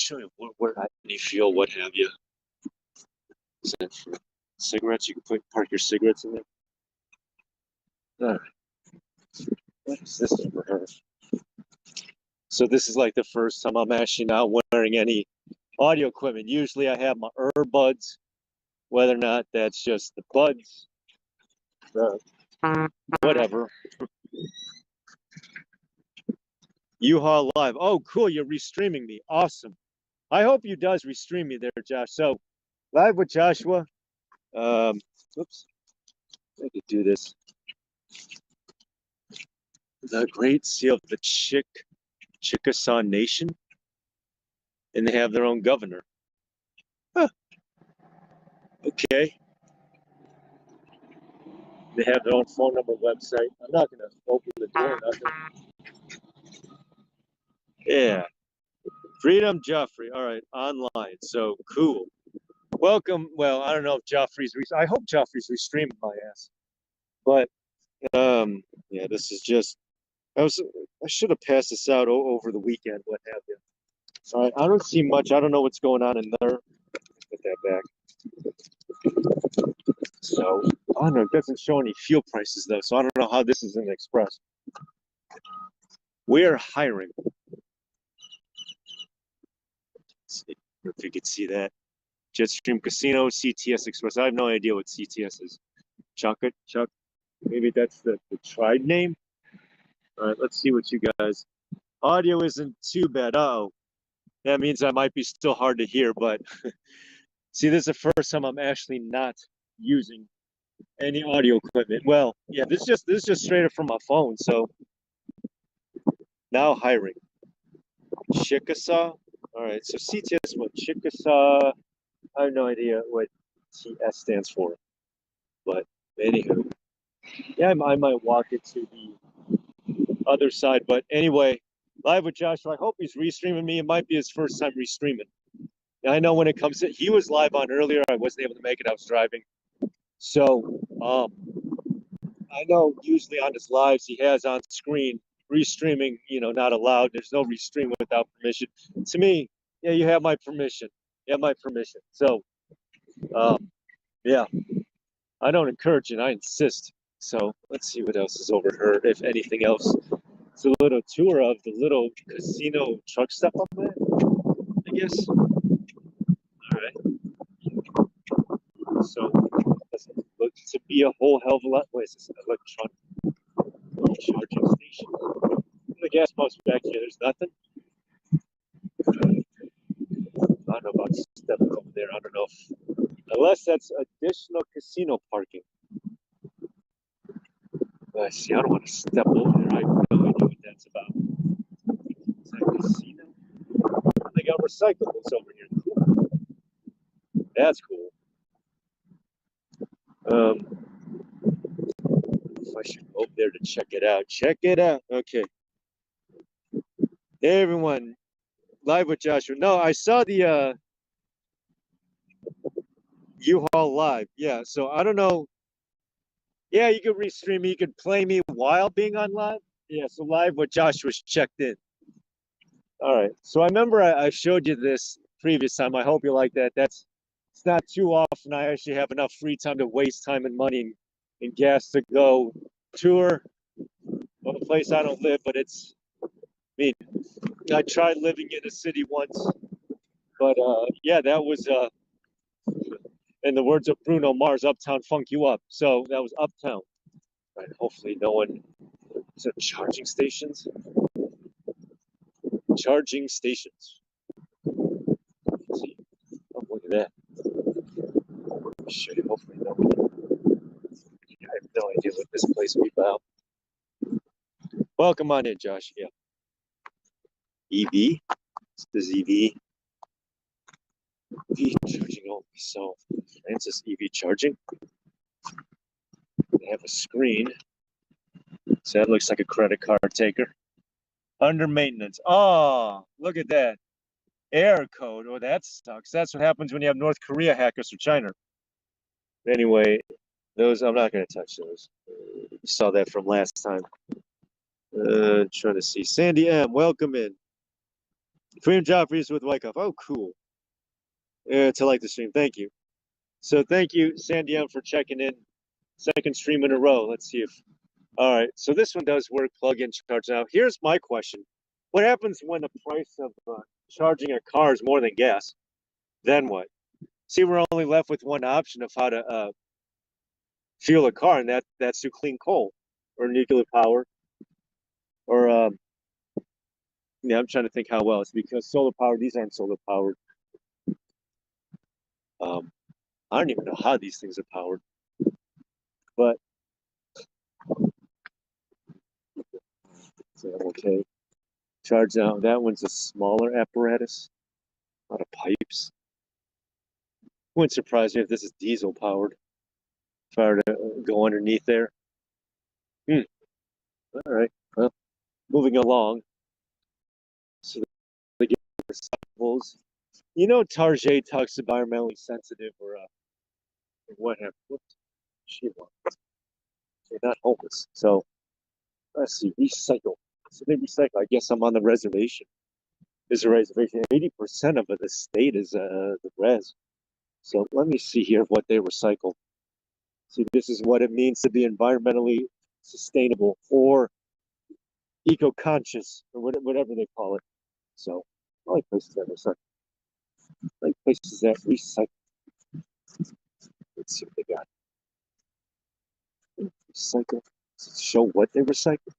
show you where any fuel, what have you. Is that for cigarettes? You can park your cigarettes in there. All right. What is this for her? So this is like the first time I'm actually not wearing any audio equipment. Usually I have my earbuds, whether or not that's just the buds, whatever. Uhaul live. Oh, cool. You're restreaming me. Awesome. I hope you does restream me there, Josh. So live with Joshua. Oops. I could do this. The Great Seal of the Chickasaw Nation. And they have their own governor. Huh. Okay. They have their own phone number, website. I'm not going to open the door. Nothing. Yeah. Freedom Joffrey. All right. Online. So cool. Welcome. Well, I don't know if Joffrey's. I hope Joffrey's restreaming my ass. But yeah, this is just. I should have passed this out over the weekend. What have you? All right. I don't see much. I don't know what's going on in there. Put that back. So I don't know. It doesn't show any fuel prices though. So I don't know how this is in the Express. We're hiring. Let's see if you could see that. Jetstream Casino, CTS Express. I have no idea what CTS is. Chuck. Maybe that's the tribe name. All right, let's see what you guys. Audio isn't too bad. Uh-oh. That means I might be still hard to hear, but see, this is the first time I'm actually not using any audio equipment. Well, yeah, this is just straight up from my phone. So now hiring. Chickasaw. All right, so CTS, what Chickasaw? I have no idea what TS stands for, but anywho, yeah, I might walk it to the other side. But anyway, live with Joshua. I hope he's restreaming me. It might be his first time restreaming. I know when it comes to, he was live on earlier. I wasn't able to make it. I was driving. So I know usually on his lives he has on screen restreaming, not allowed. There's no restream without permission. To me, yeah, you have my permission. You have my permission. So, yeah, I don't encourage it. I insist. So let's see what else is over here, if anything else. It's a little tour of the little casino truck stop up there, I guess. All right. So doesn't look to be a whole hell of a lot. Wait, is this an electronic charging station? The gas pump's back here. There's nothing. I don't know about stepping over there. I don't know if, unless that's additional casino parking. But see, I don't want to step over there. I have no idea what that's about. Is that a casino? They got recyclables over here. Cool. That's cool. If I should go over there to check it out. Check it out. Okay. Hey, everyone. Live with Joshua. No, I saw the U-Haul live. Yeah, so I don't know. Yeah, you could restream me. You could play me while being on live. Yeah, so live with Joshua's checked in. All right. So I remember I showed you this previous time. I hope you like that. It's not too often I actually have enough free time to waste time and money and gas to go tour of a place I don't live, but it's, I mean, I tried living in a city once, but yeah, that was, in the words of Bruno Mars, Uptown Funk You Up. So that was Uptown. Right, hopefully no one, is there charging stations? Charging stations. Let's see. Oh, look at that. Show you, hopefully no one. I have no idea what this place will be about. Welcome on in, Josh. Yeah. EV. This is EV. EV charging only. So, Francis EV charging. They have a screen. So that looks like a credit card taker. Under maintenance. Oh, look at that. Error code. Oh, that sucks. That's what happens when you have North Korea hackers or China. Anyway, those, I'm not going to touch those. You saw that from last time. Trying to see. Sandy M, welcome in. Freedom Joffrey's with Wyckoff. Oh, cool. To like the stream. Thank you. So thank you, Sandy M, for checking in. Second stream in a row. Let's see if. All right. So this one does work. Plug-in charge now. Here's my question: what happens when the price of charging a car is more than gas? Then what? See, we're only left with one option of how to fuel a car, and that's through clean coal or nuclear power, or yeah, I'm trying to think how else because solar power. These aren't solar powered. I don't even know how these things are powered, but okay. Charge now. That one's a smaller apparatus. A lot of pipes. Wouldn't surprise me if this is diesel powered. If I were to go underneath there. All right. Well, moving along. So they get recyclables. You know, Target talks environmentally sensitive or what have what she wants. They're not homeless. So let's see, recycle. So they recycle. I guess I'm on the reservation. There's a reservation. 80% of the state is the res. So let me see here what they recycle. See, this is what it means to be environmentally sustainable or eco-conscious or whatever they call it. So I like places that recycle. I like places that recycle. Let's see what they got. Recycle. Does it show what they recycle?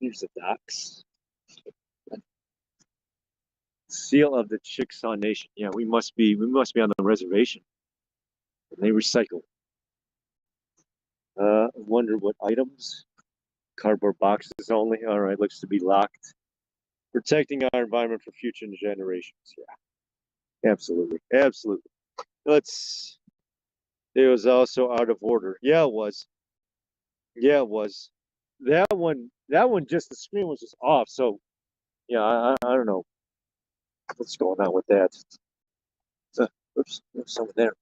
Here's the docks. Seal of the Chickasaw Nation. Yeah, we must be on the reservation. And they recycle. I wonder what items. Cardboard boxes only. All right, looks to be locked. Protecting our environment for future generations. Yeah, absolutely, absolutely. Let's. It was also out of order. Yeah, it was. Yeah, it was. That one, just the screen was just off. So, yeah, I don't know what's going on with that. Oops, there's someone there.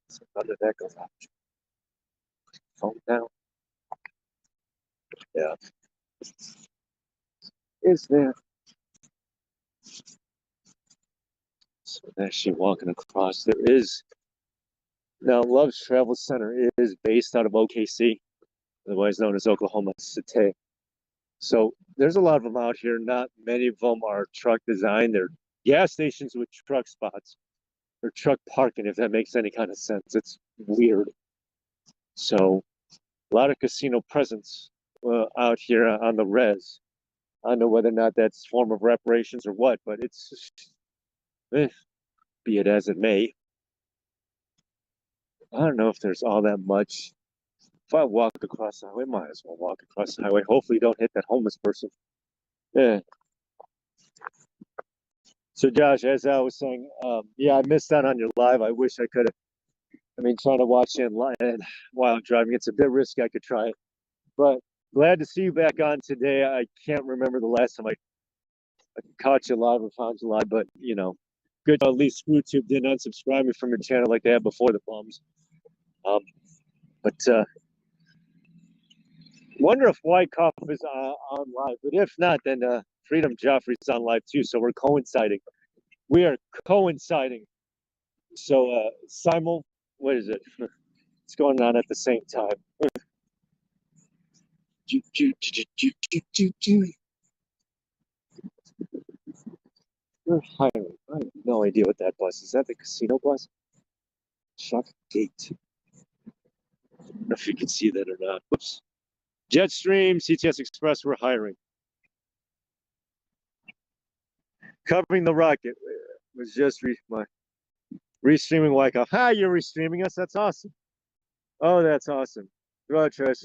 So how did that go? Phone down. Yeah, is there? So there's she walking across. There is now. Love's Travel Center is based out of OKC, otherwise known as Oklahoma City. So there's a lot of them out here. Not many of them are truck designed. They're gas stations with truck spots or truck parking, if that makes any kind of sense. It's weird. So a lot of casino presence out here on the res. I don't know whether or not that's form of reparations or what, but it's just, be it as it may. I don't know if there's all that much. If I walk across the highway, might as well walk across the highway. Hopefully, don't hit that homeless person. Yeah. So, Josh, as I was saying, yeah, I missed out on your live. I wish I could have. I mean, trying to watch it while driving, it's a bit risky. I could try it, but glad to see you back on today. I can't remember the last time I caught you live or found you live, but you know, good. At least YouTube didn't unsubscribe me from your channel like they had before the bums. But wonder if Wyckoff is on live. But if not, then Freedom Joffrey's on live too. So we're coinciding. We are coinciding. So simul, what is it? It's going on at the same time. We're hiring. I have no idea what that bus is. Is that the casino bus? Chuck Gate. I don't know if you can see that or not. Whoops. Jetstream, CTS Express, we're hiring. Covering the rocket was just my restreaming Wyckoff. Hi, you're restreaming us. That's awesome. Oh, that's awesome. Go ahead, Trish.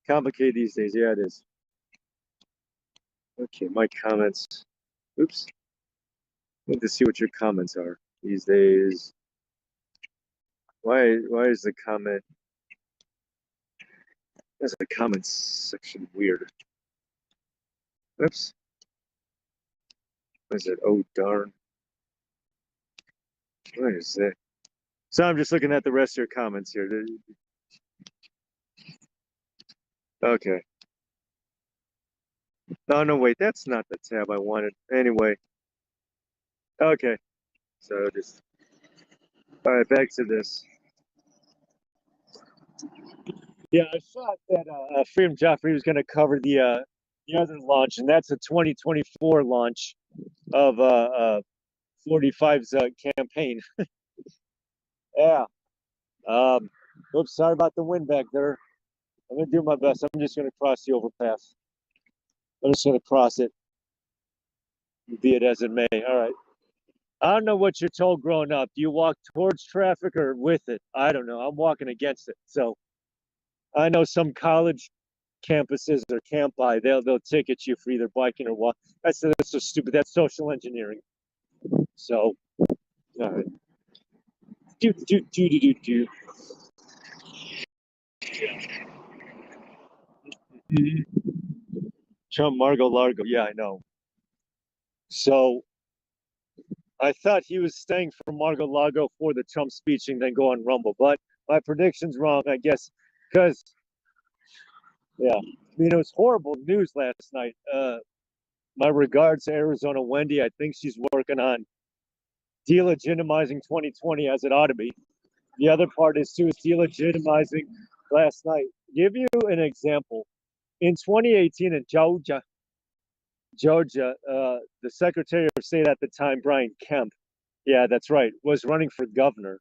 Complicated these days. Yeah, it is. Okay, my comments. Oops. I need to see what your comments are these days. Why is the comment? There's a comments section weird. Oops. What is it? Oh darn. What is it? So I'm just looking at the rest of your comments here. Okay. Oh, no, wait, that's not the tab I wanted. Anyway, okay. So just, all right, back to this. Yeah, I thought that Freedom Joffrey was going to cover the other launch, and that's a 2024 launch of 45's campaign. Yeah. Um, Oops, sorry about the wind back there. I'm going to do my best. I'm just going to cross the overpass. I'm just going to cross it, be it as it may. All right. I don't know what you're told growing up. Do you walk towards traffic or with it? I don't know. I'm walking against it. So I know some college campuses or camp by, they'll ticket you for either biking or walk. That's so stupid. That's social engineering. So, all right. Do. Trump, Margot Largo. Yeah, I know. So I thought he was staying for Margot Largo for the Trump speech and then go on Rumble, but my prediction's wrong, I guess, because yeah, I mean it was horrible news last night. My regards to Arizona Wendy. I think she's working on delegitimizing 2020 as it ought to be. The other part is too is delegitimizing last night. Give you an example. In 2018 in Georgia, the Secretary of State at the time, Brian Kemp, yeah, that's right, was running for governor.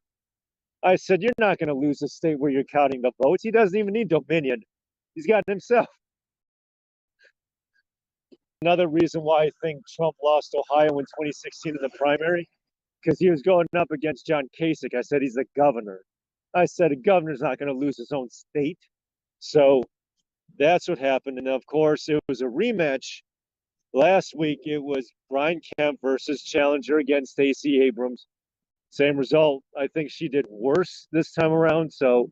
I said, you're not going to lose a state where you're counting the votes. He doesn't even need Dominion. He's got it himself. Another reason why I think Trump lost Ohio in 2016 in the primary, because he was going up against John Kasich. I said, he's the governor. I said, a governor's not going to lose his own state. So that's what happened. And of course, it was a rematch. Last week, it was Brian Kemp versus challenger against Stacey Abrams. Same result. I think she did worse this time around. So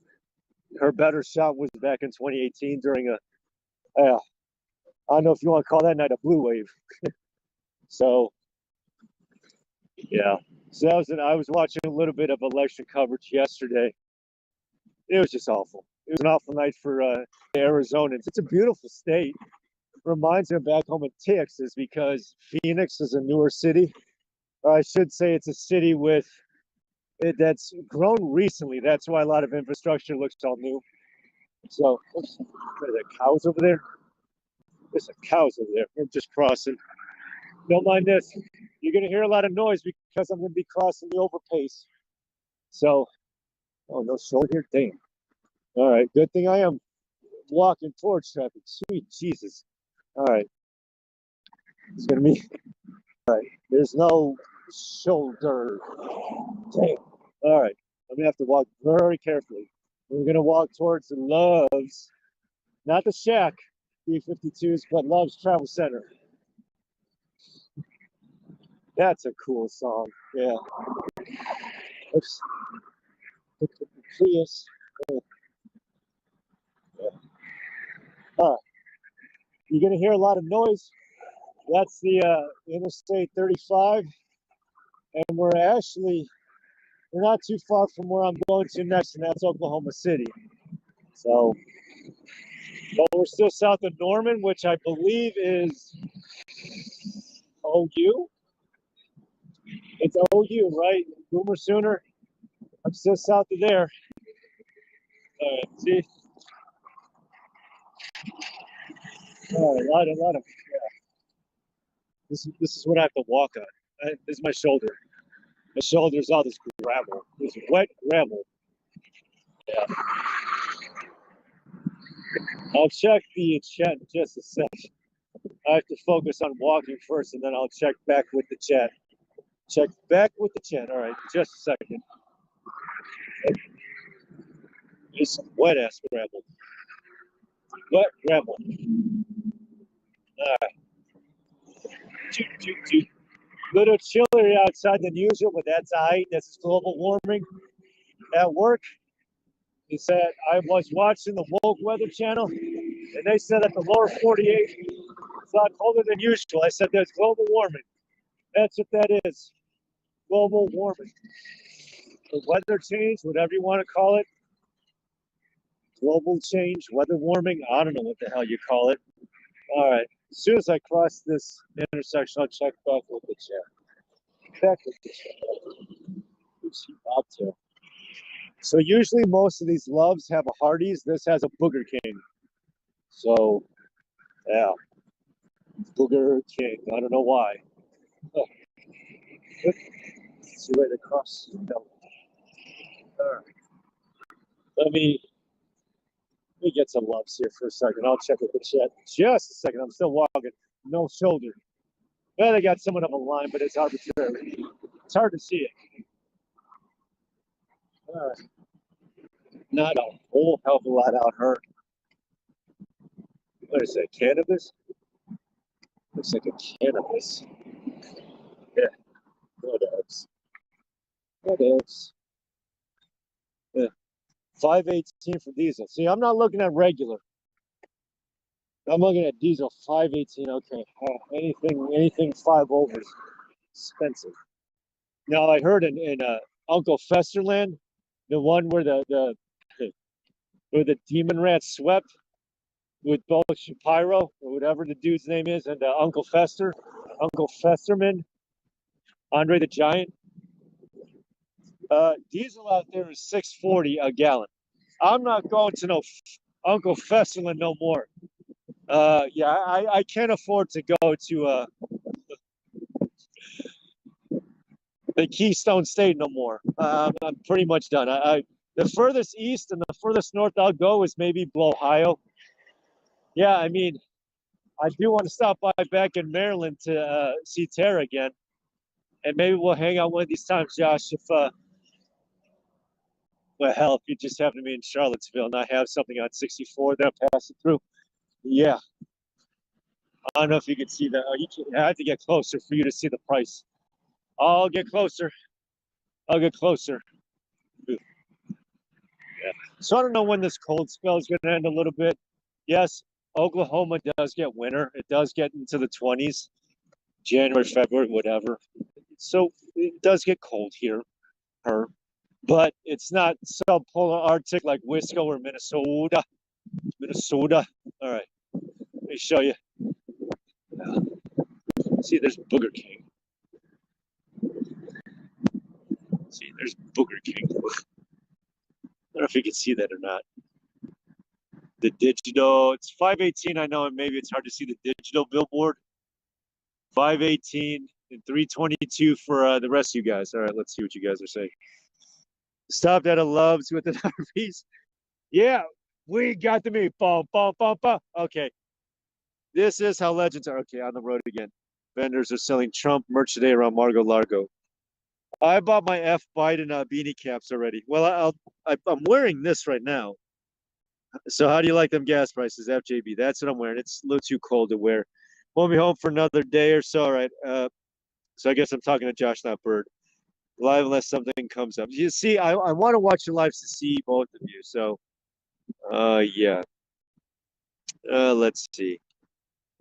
her better shot was back in 2018 during I don't know if you want to call that night a blue wave. So, yeah. So that was it. I was watching a little bit of election coverage yesterday. It was just awful. It was an awful night for Arizonans. It's a beautiful state. Reminds me of back home in Texas because Phoenix is a newer city. I should say it's a city that's grown recently. That's why a lot of infrastructure looks all new. So, oops, are there cows over there? There's some cows over there. I'm just crossing. Don't mind this. You're going to hear a lot of noise because I'm going to be crossing the overpass. So, oh, no shoulder here? Damn. All right. Good thing I am walking towards traffic. Sweet Jesus. All right. It's going to be, all right. There's no shoulder. Damn. All right. I'm going to have to walk very carefully. We're going to walk towards the Love's, not the Shack, B-52s, but Love's Travel Center. That's a cool song. Yeah. Oops. Prius. Yeah. You're going to hear a lot of noise. That's the Interstate 35. And we're not too far from where I'm going to next, and that's Oklahoma City. So, but we're still south of Norman, which I believe is OU. It's OU, right? Boomer Sooner. I'm still south of there. All right, see? All right, a lot of, yeah. This is what I have to walk on. This is my shoulder. My shoulder's all this gravel. This wet gravel. Yeah. I'll check the chat in just a sec. I have to focus on walking first, and then I'll check back with the chat. Check back with the chat. All right, just a second. It's some wet ass gravel. Wet gravel. All right. Little chillier outside than usual, but that's all right. This is global warming. At work, he said I was watching the Woke Weather Channel, and they said at the lower 48 it's a lot colder than usual. I said there's global warming. That's what that is. Global warming. The weather change, whatever you want to call it. Global change, weather warming. I don't know what the hell you call it. All right. As soon as I cross this intersection, I'll check back with the chat. Back with the chat. Who's he up to? So usually most of these loves have a Hardee's. This has a Booger King. So yeah, Booger King. I don't know why. Oh, see right across. No. All right. Let me get some loves here for a second. I'll check with the chat. Just a second. I'm still walking. No shoulder. Well, they got someone up a line, but it's arbitrary. It's hard to see it. All right. Not a whole hell of a lot out here. What is that? Cannabis? Looks like a cannabis. Yeah. What else? What else? Yeah. 518 for diesel. See, I'm not looking at regular. I'm looking at diesel 518. Okay. Anything 5 over is expensive. Now I heard in Uncle Festerland, the one where the where the demon rat swept with both Shapiro or whatever the dude's name is and Uncle Fester, Uncle Festerman, Andre the Giant. Diesel out there is 640 a gallon. I'm not going to no Uncle Festerland no more. Yeah, I can't afford to go to the Keystone State no more. I'm pretty much done. The furthest east and the furthest north I'll go is maybe Ohio. Yeah, I mean, I do want to stop by back in Maryland to see Tara again, and maybe we'll hang out one of these times, Josh. If well, hell, if you just happen to be in Charlottesville and I have something on 64 that I'm passing through, yeah. I don't know if you can see that. I have to get closer for you to see the price. I'll get closer. I'll get closer. Yeah. So I don't know when this cold spell is going to end a little bit. Yes, Oklahoma does get winter. It does get into the 20s, January, February, whatever. So it does get cold here, but it's not subpolar Arctic like Wisco or Minnesota. Minnesota. All right, let me show you. See, there's Booger King. See, there's Booger King. I don't know if you can see that or not. The digital, it's 518. I know, and maybe it's hard to see the digital billboard. 518 and 322 for the rest of you guys. All right, let's see what you guys are saying. Stopped at a Love's with an RVs. Yeah, we got the meat. Bum, bum, bum, bum. Okay. This is how legends are. Okay, on the road again. Vendors are selling Trump merch today around Margo Largo. I bought my F Biden beanie caps already. Well, I'm wearing this right now. So how do you like them gas prices, FJB? That's what I'm wearing. It's a little too cold to wear. Won't be home for another day or so. All right. So I guess I'm talking to Josh, not Bird. Live unless something comes up. You see, I want to watch your lives to see both of you. So, yeah. Let's see.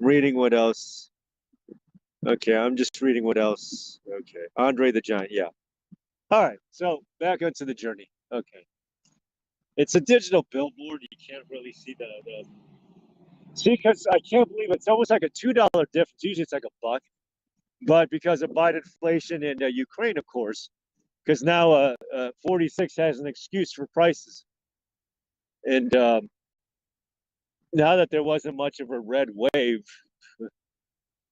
Reading what else. Okay, I'm just reading what else. Okay, Andre the Giant. Yeah. All right. So back onto the journey. Okay. It's a digital billboard. You can't really see the see, because I can't believe it's almost like a $2 difference. Usually it's like a buck, but because of Biden inflation in Ukraine, of course, because now 46 has an excuse for prices, and now that there wasn't much of a red wave,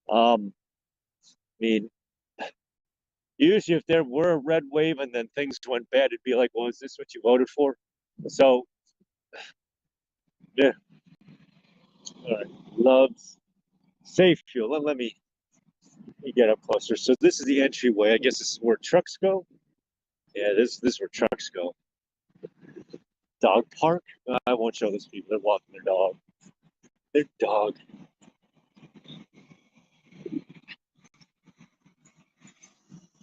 I mean, usually if there were a red wave and then things went bad, it'd be like, well, is this what you voted for? So, yeah. All right. Loves safe fuel. Let me get up closer. So this is the entryway. I guess this is where trucks go. Yeah, this is where trucks go. Dog park. I won't show these people. They're walking their dog. Their dog.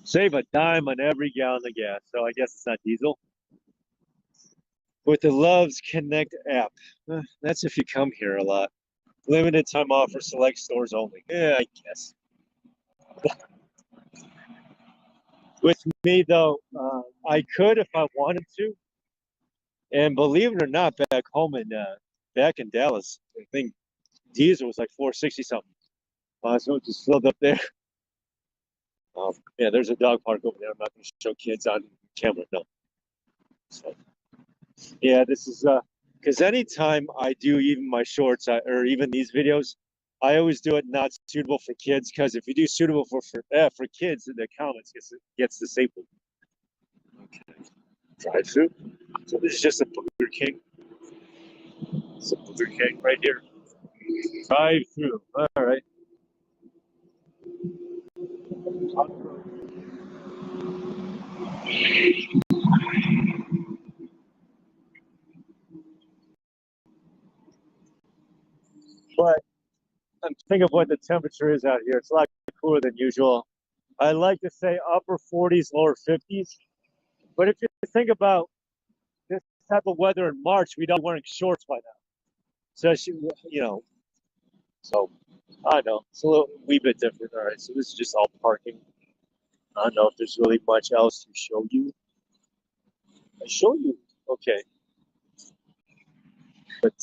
Save a dime on every gallon of gas. So I guess it's not diesel. With the Loves Connect app. That's if you come here a lot. Limited time offer, select stores only. Yeah, I guess. With me, though, I could if I wanted to. And believe it or not, back home in back in Dallas, I think diesel was like 460 something. So it just filled up there. Yeah, there's a dog park over there. I'm not going to show kids on camera. No. So, yeah, this is because anytime I do even my shorts or even these videos, I always do it not suitable for kids because if you do suitable for kids, then the comments gets disabled. Okay, drive through. So this is just a Burger King. It's a Burger King right here. Drive through. All right. But I'm thinking of what the temperature is out here. It's a lot cooler than usual. I like to say upper 40s, lower 50s. But if you think about this type of weather in March, we'd all be wearing shorts by now. So, so I don't know. It's a little wee bit different. All right. So this is just all parking. I don't know if there's really much else to show you. I show you. Okay. But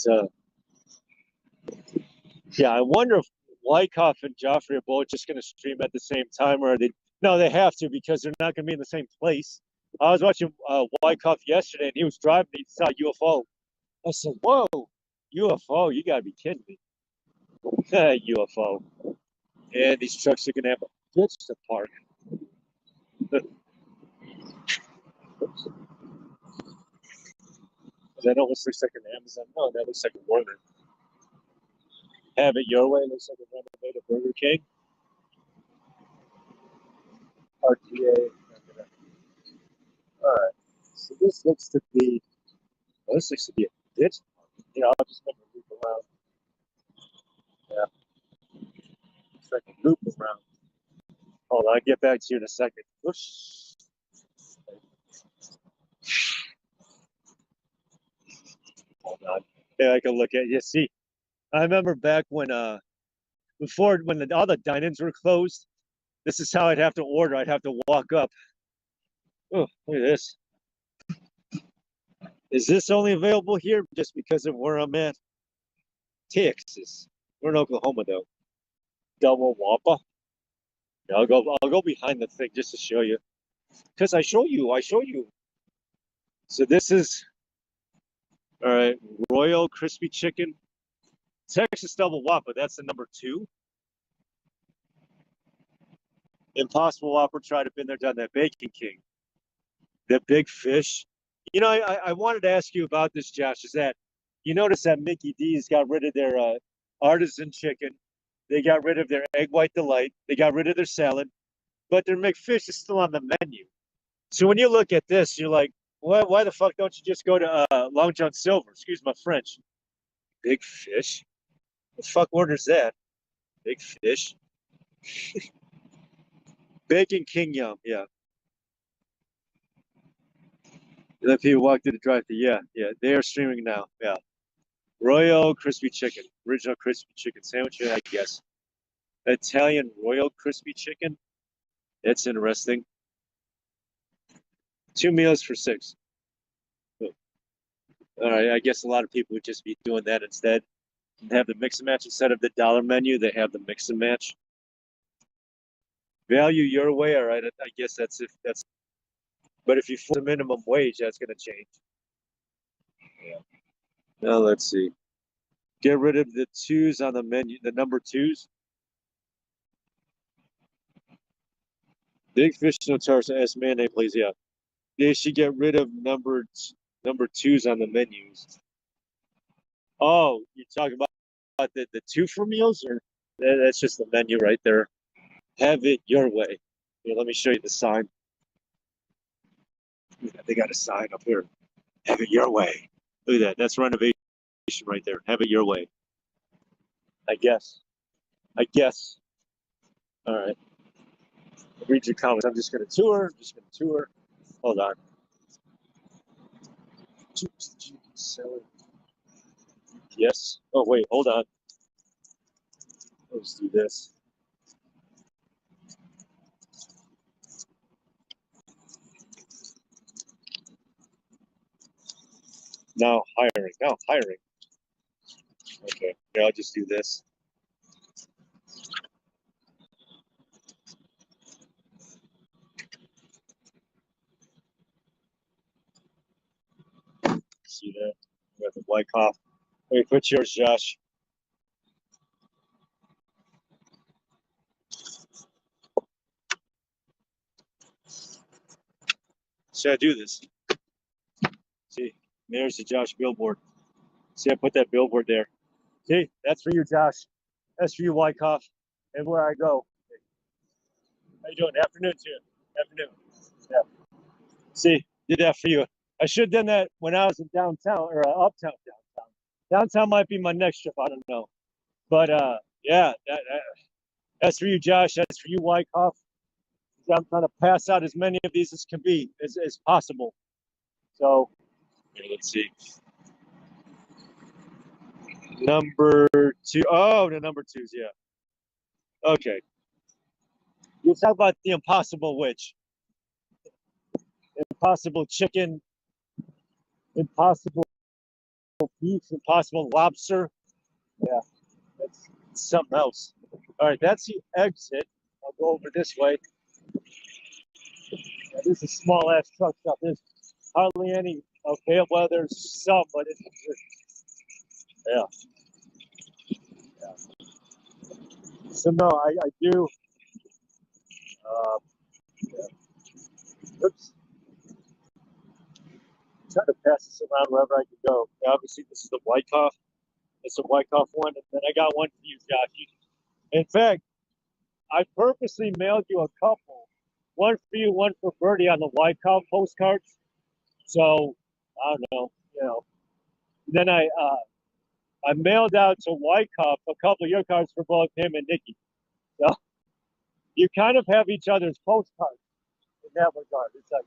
yeah, I wonder if Wyckoff and Joffrey are both just going to stream at the same time, or they? No, they have to because they're not going to be in the same place. I was watching Wyckoff yesterday, and he was driving. He saw UFO. I said, "Whoa, UFO! You got to be kidding me!" UFO. And these trucks are going to have a bitch to park. That almost looks like an Amazon. No, that looks like a Warner. Have it your way. Looks like a renovated Burger King. RTA. All right. So this looks to be. Well, this looks to be a ditch. I'll just make a loop around. Yeah, it's like a loop around. Hold on, I'll get back to you in a second. Whoosh. Hold on. Yeah, I can look at you. See, I remember back when before when all the dine-ins were closed. This is how I'd have to order. I'd have to walk up. Oh, look at this. Is this only available here just because of where I'm at? Texas. We're in Oklahoma though. Double Whopper. Yeah, I'll go behind the thing just to show you. Because I show you. So this is all right, Royal Crispy Chicken. Texas Double Whopper, that's the number 2. Impossible Whopper, tried to been there, done that. Bacon King. The Big Fish. I wanted to ask you about this, Josh, is that you notice that Mickey D's got rid of their artisan chicken. They got rid of their egg white delight. They got rid of their salad, but their McFish is still on the menu. So when you look at this, you're like, why the fuck don't you just go to Long John Silver? Excuse my French. Big Fish? The fuck orders that? Big Fish? Bacon King Yum, yeah. Let people walk through the drive-thru. Yeah, yeah. They are streaming now. Yeah. Royal Crispy Chicken, original crispy chicken sandwich. I guess Italian Royal Crispy Chicken. That's interesting. 2 meals for 6. All right. I guess a lot of people would just be doing that instead. Have the mix and match instead of the dollar menu. They have the mix and match. Value your way. All right. I guess that's if that's. But if you force a minimum wage, that's going to change. Yeah. Now let's see. Get rid of the 2s on the menu, the number 2s. Big fish no tarsa S mayonnaise, please. Yeah. They should get rid of number 2s on the menus. Oh, you're talking about the 2 for meals, or that's just the menu right there. Have it your way. Here, let me show you the sign. They got a sign up here. Have it your way. Look at that. That's renovation right there. Have it your way. I guess. I guess. All right. Read your comments. I'm just going to tour. Just going to tour. Hold on. Yes. Oh, wait. Hold on. Let's do this. Now hiring. Now hiring. Okay. Yeah, I'll just do this. see that. We got the white cough. Let me put yours, Josh. Should I do this? See, there's the Josh billboard. See, I put that billboard there. See, that's for you, Josh. That's for you, Wyckoff. And where I go. How you doing? Afternoon to you. Afternoon. Yeah. See, did that for you. I should have done that when I was in downtown or uptown. Downtown might be my next trip. I don't know. But yeah, that's for you, Josh. That's for you, Wyckoff. I'm trying to pass out as many of these as can be, as possible. So, here, let's see. Number two. Oh, the number twos, yeah. Okay. You talk about the impossible witch. Impossible chicken, impossible beef, impossible lobster. Yeah, that's something else. All right, that's the exit. I'll go over this way. Yeah, this is a small ass truck stop. There's hardly any available. Well, there's some, but it's yeah. Yeah. So no, I do. Yeah. Oops. I'm trying to pass this around wherever I can go. Yeah, obviously, this is the Wyckoff. It's a Wyckoff one, and then I got one for you, Josh. In fact, I purposely mailed you a couple. One for you, one for Birdie on the Wyckoff postcards. So I don't know, you know. Then I mailed out to Wyckoff a couple of your cards for both him and Nikki. So you kind of have each other's postcards in that regard. It's like,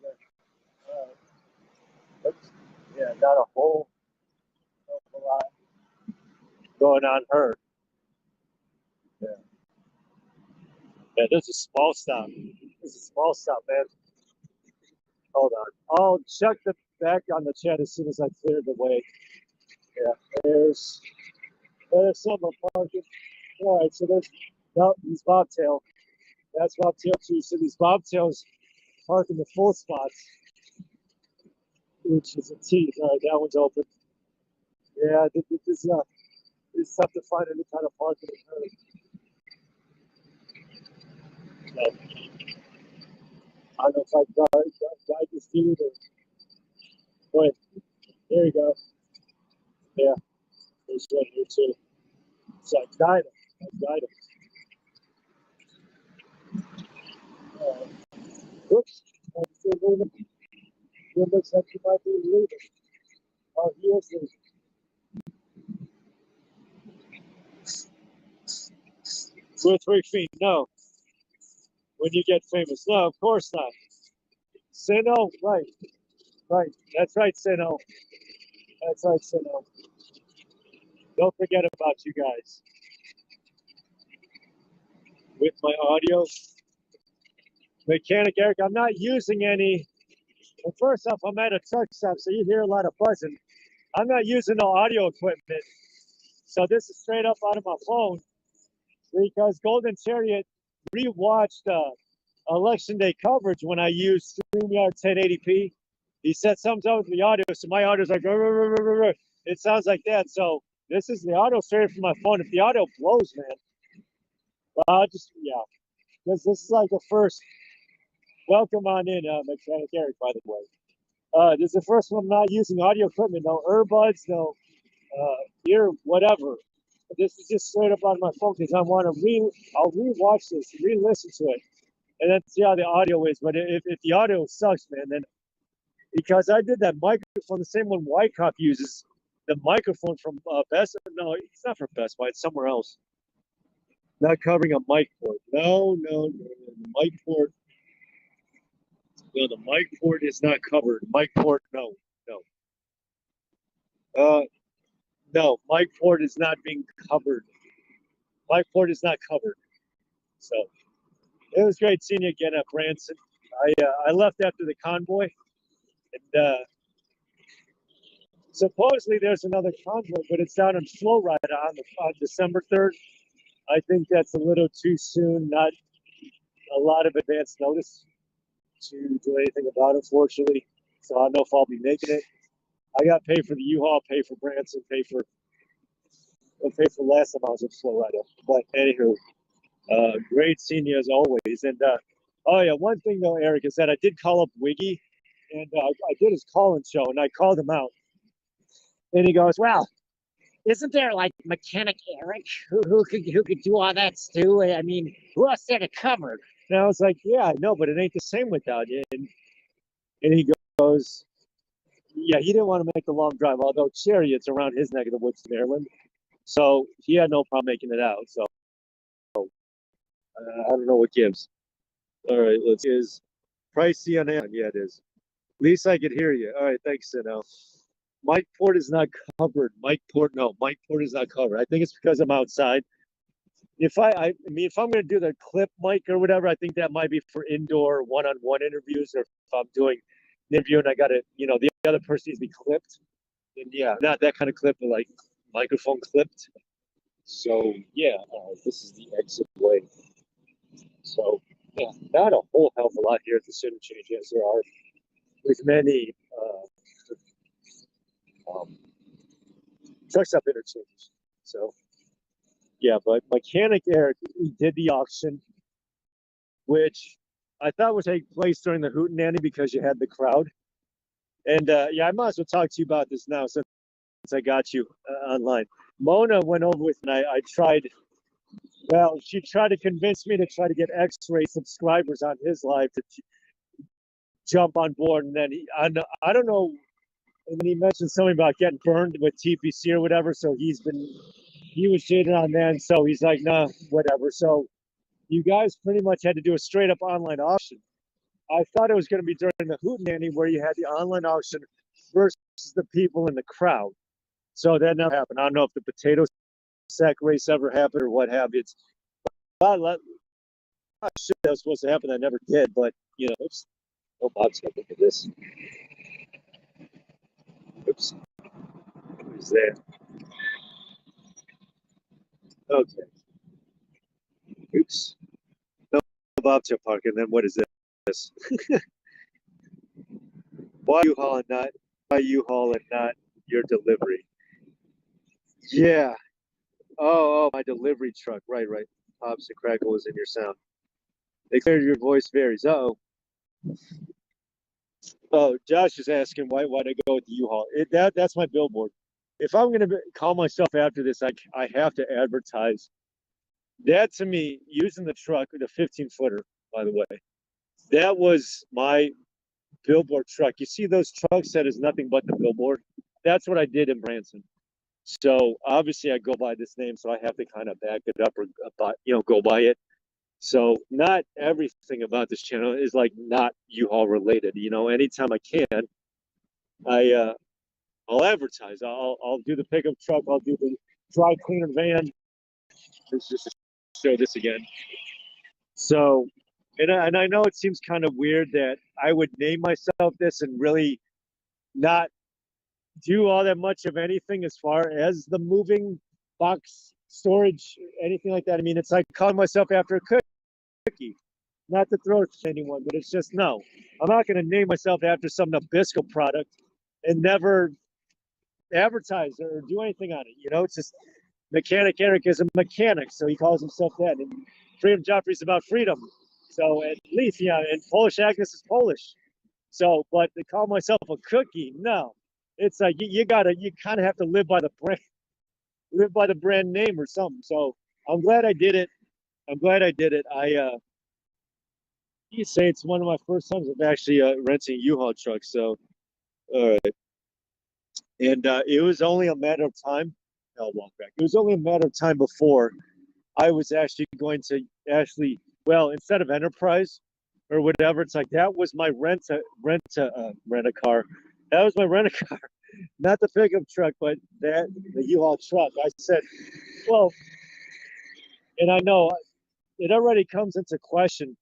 yeah, got a whole lot going on her. Yeah. Yeah, this is a small stop. This is a small stop, man. Hold on. I'll check the back on the chat as soon as I clear the way. Yeah, there's some parking. All right, so there's no, these bobtail. That's bobtail too. So these bobtails park in the full spots, which is a T. All right, that one's open. Yeah, it's tough to find any kind of parking. So, I don't know if I guide this dude or but there you go. Yeah, there's one here too. So I guide him. I guide him. Oops. I'm still moving. It looks like you might be leaving. Oh, he is leaving. With 3 feet, no. When you get famous, no, of course not. Say no, right, right. That's right, say no. That's right, say no. Don't forget about you guys. With my audio, mechanic Eric, I'm not using any. Well, first off, I'm at a truck stop, so you hear a lot of buzzing. I'm not using no audio equipment. So this is straight up out of my phone because Golden Chariot rewatched election day coverage when I used StreamYard 1080p. He said something's up with the audio, so my audio's like, rah, rah, rah, rah, rah. It sounds like that. So this is the audio straight from my phone. If the audio blows, man, I'll just, yeah. This is like the first, welcome on in, Mechanic Eric, by the way. This is the first one I'm not using audio equipment, no earbuds, no ear, whatever. This is just straight up on my phone because I want to I'll re-watch this, re-listen to it, and then see how the audio is. But if the audio sucks, man, then because I did that microphone, the same one Wyckoff uses, the microphone from Best. No, it's not from Best Buy. It's somewhere else. Not covering a mic port. No. The mic port. No, the mic port is not covered. Mic port, no. No, mic port is not being covered. Mic port is not covered. So it was great seeing you again at Branson. I left after the convoy, and supposedly there's another convoy, but it's down in Florida on December 3rd. I think that's a little too soon. Not a lot of advance notice to do anything about it, unfortunately. So I don't know if I'll be making it. I got paid for the U-Haul, pay for Branson, pay for last time I was in Florida. But anywho, great seeing you as always. And oh yeah, one thing though, Eric, is that I did call up Wiggy, and I did his call-in show, and I called him out, and he goes, "Well, isn't there like Mechanic Eric who could do all that too? I mean, who else there to cover?" And I was like, "Yeah, I know, but it ain't the same without you." And he goes, "Yeah, he didn't want to make the long drive, although Chariot's around his neck of the woods, Maryland, so he had no problem making it out. So I don't know what gives." All right, let's is pricey on Amazon. Yeah, it is. At least I could hear you. All right, thanks, Sino. Mike Port is not covered. Mike Port is not covered. I think it's because I'm outside. I mean, if I'm going to do the clip mic or whatever, I think that might be for indoor one-on-one interviews, or if I'm doing an interview and I got to, the other person needs to be clipped. And yeah, not that kind of clip, but like microphone clipped. So yeah, this is the exit way. So yeah, not a whole hell of a lot here at the interchange as there are with many um, truck stop interchanges. So yeah, but Mechanic Eric, he did the auction, which I thought would take place during the Hootenanny because you had the crowd. And yeah, I might as well talk to you about this now since I got you online. Mona went over with, and I tried. Well, she tried to convince me to try to get X-Ray subscribers on his live to jump on board, and then I don't know. And then he mentioned something about getting burned with TPC or whatever. So he was shading on that. And so he's like, nah, whatever. So you guys pretty much had to do a straight up online auction. I thought it was going to be during the Hootenanny where you had the online auction versus the people in the crowd. So that never happened. I don't know if the potato sack race ever happened or what have you. It's shit that was supposed to happen that never did. But oops. Oh, Bob's gonna look at this. Oops. What is that? Okay. Oops. No, Bob's park. And then what is this? Why U-Haul and not your delivery? Yeah. Oh, my delivery truck. Right. Pops and crackle was in your sound. They cleared your voice varies. Uh-oh. Oh, Josh is asking why'd I go with the U-Haul? That's my billboard. If I'm gonna call myself after this, I have to advertise. That to me, using the truck, the 15-footer, by the way, that was my billboard truck. You see those trucks that is nothing but the billboard? That's what I did in Branson. So obviously I go by this name, so I have to kind of back it up or go by it. So not everything about this channel is like not U-Haul related. Anytime I can, I'll advertise. I'll do the pickup truck. I'll do the dry cleaner van. Let's just show this again. So, and I know it seems kind of weird that I would name myself this and really not do all that much of anything as far as the moving box storage, anything like that. I mean, it's like calling myself after a cookie. Not to throw it to anyone, but it's just no. I'm not going to name myself after some Nabisco product and never advertise or do anything on it. It's just Mechanic Eric is a mechanic, so he calls himself that. And Freedom Joffrey's about freedom. So at least, yeah, and Polish Agnes is Polish. So, but to call myself a cookie, no. It's like you kind of have to live by the brand name or something. So I'm glad I did it. You say it's one of my first times of actually renting a U-Haul truck. So, all right. And it was only a matter of time. I'll walk back. It was only a matter of time before I was actually going to instead of Enterprise or whatever, it's like that was my rent a car. That was my rent a car, not the pickup truck, but the U-Haul truck. I said, well, and I know it already comes into question.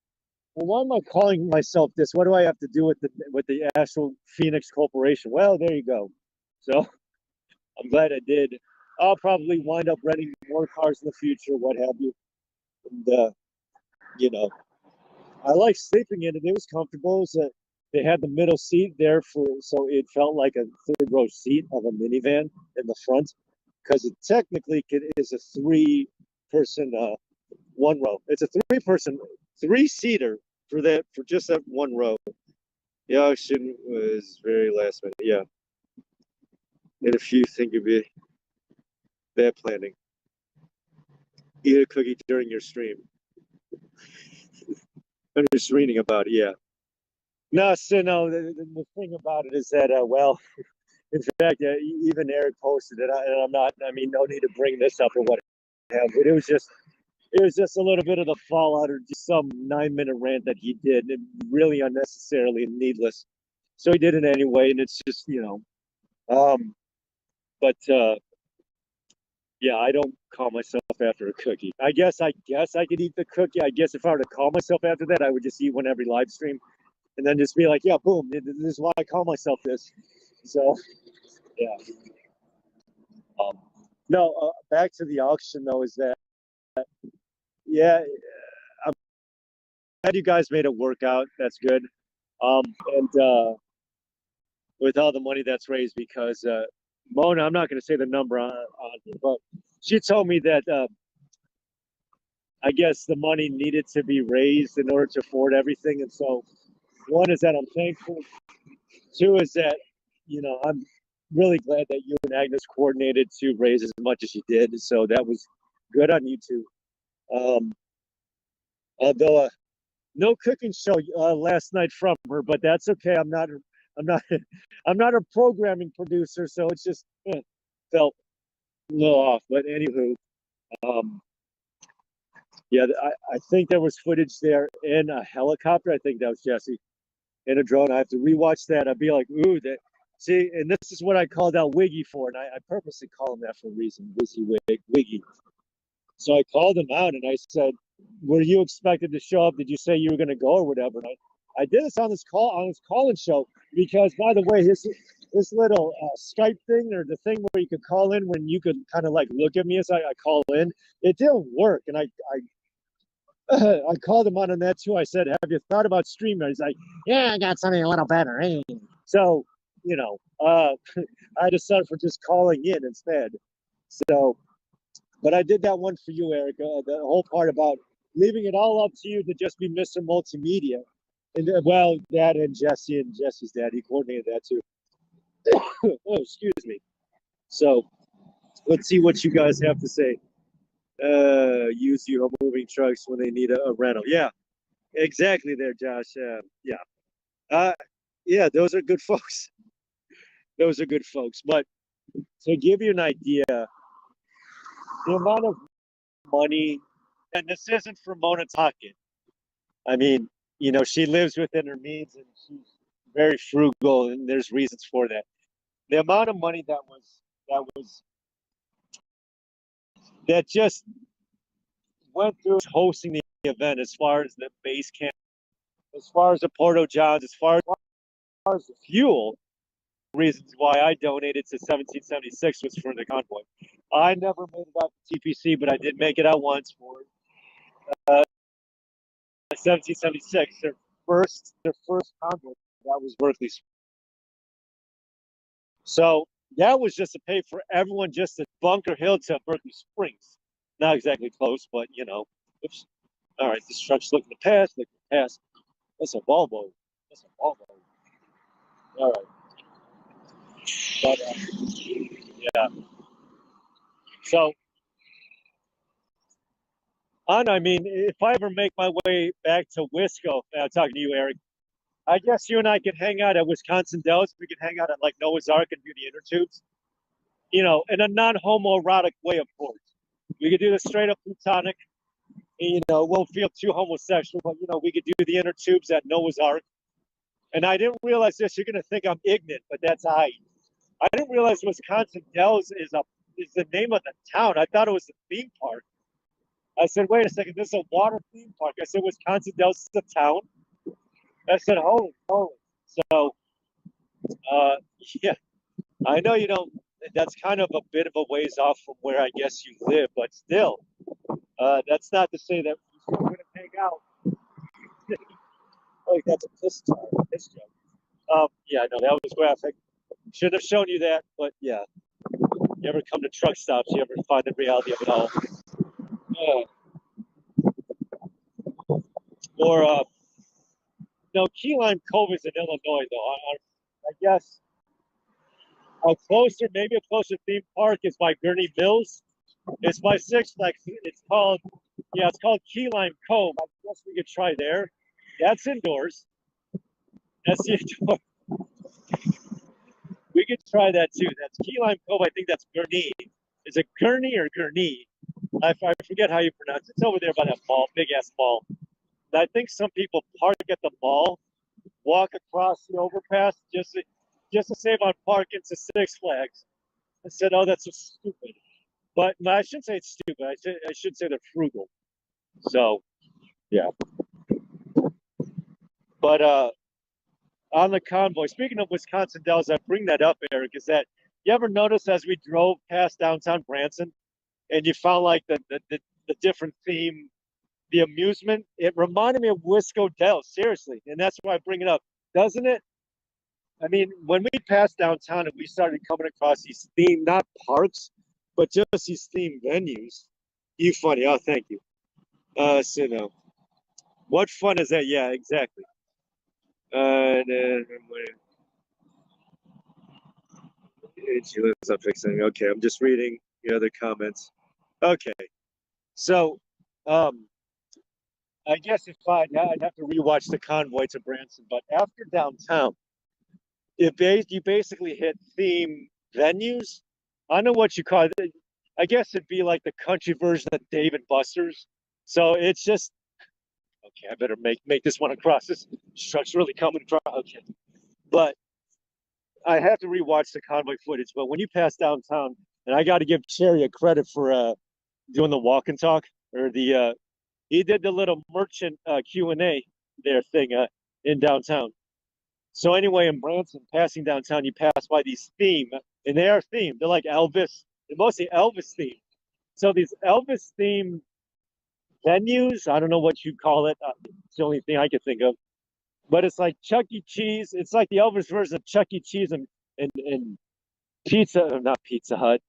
Well, why am I calling myself this? What do I have to do with the actual Phoenix Corporation? Well, there you go. So I'm glad I did. I'll probably wind up renting more cars in the future, what have you. And I like sleeping in it. It was comfortable. they had the middle seat there for, so it felt like a third row seat of a minivan in the front, because it technically is a three-person one row. It's a three-person, three-seater for just that one row. The auction was very last minute. Yeah, and if you think it'd be bad planning, eat a cookie during your stream. I'm just reading about it. Yeah. No, so no. The thing about it is that well, in fact, even Eric posted it, and I'm not. I mean, no need to bring this up or what have, but it was just a little bit of the fallout or just some 9-minute rant that he did, and really unnecessarily and needless. So he did it anyway, and it's just but yeah, I don't call myself after a cookie. I guess I could eat the cookie. I guess if I were to call myself after that, I would just eat one every live stream, and then just be like, yeah, boom, this is why I call myself this. So yeah. Um, no, back to the auction though, is that yeah, I'm glad you guys made it work out. That's good. And with all the money that's raised, because Mona, I'm not going to say the number on it, but she told me that I guess the money needed to be raised in order to afford everything. And so, one is that I'm thankful. Two is that, I'm really glad that you and Agnes coordinated to raise as much as you did. So that was good on you two. Although no cooking show last night from her, but that's okay. I'm not, I'm not a programming producer, so it's just felt a little off. But anywho, um, yeah, I think there was footage there in a helicopter. I think that was Jesse in a drone. I have to rewatch that. I'd be like, ooh, that. See, and this is what I called out Wiggy for, and I purposely call him that for a reason. Wiggy. So I called him out and I said, "Were you expected to show up? Did you say you were going to go or whatever?" And I did this on this call-in show because, by the way, his little Skype thing, or the thing where you could call in when you could kind of like look at me as I call in, it didn't work, and I I called him on that too. I said, "Have you thought about streaming?" He's like, "Yeah, I got something a little better." Hey. So, I decided for just calling in instead. So, but I did that one for you, Eric. The whole part about leaving it all up to you to just be Mr. Multimedia. And well, that and Jesse and Jesse's dad, he coordinated that too. Oh, excuse me. So let's see what you guys have to say. Use your moving trucks when they need a rental. Yeah, exactly there, Josh. Yeah. Uh, yeah, those are good folks. Those are good folks. But to give you an idea, the amount of money, and this isn't for Mona talking. I mean, she lives within her means and she's very frugal, and there's reasons for that. The amount of money that just went through hosting the event, as far as the base camp, as far as the Porto Johns, as far as the fuel. Reasons why I donated to 1776 was for the convoy. I never made it out to TPC, but I did make it out once for 1776. Their first convoy, that was Berkeley. So that was just to pay for everyone just to Bunker Hill to Berkeley Springs. Not exactly close, but oops. All right, this truck's looking to pass. That's a Volvo. That's a Volvo. All right. But yeah. So, I mean, if I ever make my way back to Wisco, I'm talking to you, Eric, I guess you and I could hang out at Wisconsin Dells. We could hang out at like Noah's Ark and do the inner tubes, in a non-homoerotic way, of course. We could do the straight up platonic. Won't feel too homosexual, but we could do the inner tubes at Noah's Ark. And I didn't realize this. You're gonna think I'm ignorant, but that's I didn't realize Wisconsin Dells is the name of the town. I thought it was the theme park. I said, wait a second, this is a water theme park. I said, Wisconsin Dells is a town. I said, holy. So, yeah, I know you don't. That's kind of a bit of a ways off from where I guess you live, but still, that's not to say that we're still going to hang out. Like that's a piss joke. Yeah, no, that was graphic. Should have shown you that, but yeah. You ever come to truck stops? You ever find the reality of it all? Uh, or no, Key Lime Cove is in Illinois, though. I guess maybe a closer theme park is by Gurney Mills. It's by Six Flags. It's called Key Lime Cove. I guess we could try there. That's indoors. That's the indoor. We could try that too. That's Key Lime Cove. I think that's Gurney. Is it Gurney or Gurney? I forget how you pronounce it. It's over there by that mall, big ass mall. And I think some people park at the mall, walk across the overpass just to save on parking to Six Flags. I said, "Oh, that's so stupid." But no, I shouldn't say it's stupid. I should say they're frugal. So yeah. But on the convoy, speaking of Wisconsin Dells, I bring that up, Eric. Is that you ever notice as we drove past downtown Branson, and you found like the different theme, the amusement? It reminded me of Wisco Dells, seriously, and that's why I bring it up, doesn't it? I mean, when we passed downtown and we started coming across these theme, not parks, but just these theme venues. You funny. Oh, thank you. So no. What fun is that? Yeah, exactly. And she lives on fixing. Okay, I'm just reading the other comments. Okay, so um, I guess I'd have to rewatch the convoy to Branson, but after downtown, you basically hit theme venues. I know what you call it. I guess it'd be like the country version of Dave and Buster's. So it's just okay. I better make this one across. This truck's really coming across. Okay, but I have to rewatch the convoy footage. But when you pass downtown, and I got to give Cherry a credit for doing the walk and talk or the he did the little merchant Q&A there thing in downtown. So anyway, in Branson, passing downtown, you pass by these and they are themed. They're like Elvis, they're mostly Elvis themed. So these Elvis themed venues, I don't know what you call it. It's the only thing I could think of. But it's like Chuck E. Cheese. It's like the Elvis version of Chuck E. Cheese and Pizza, or not Pizza Hut,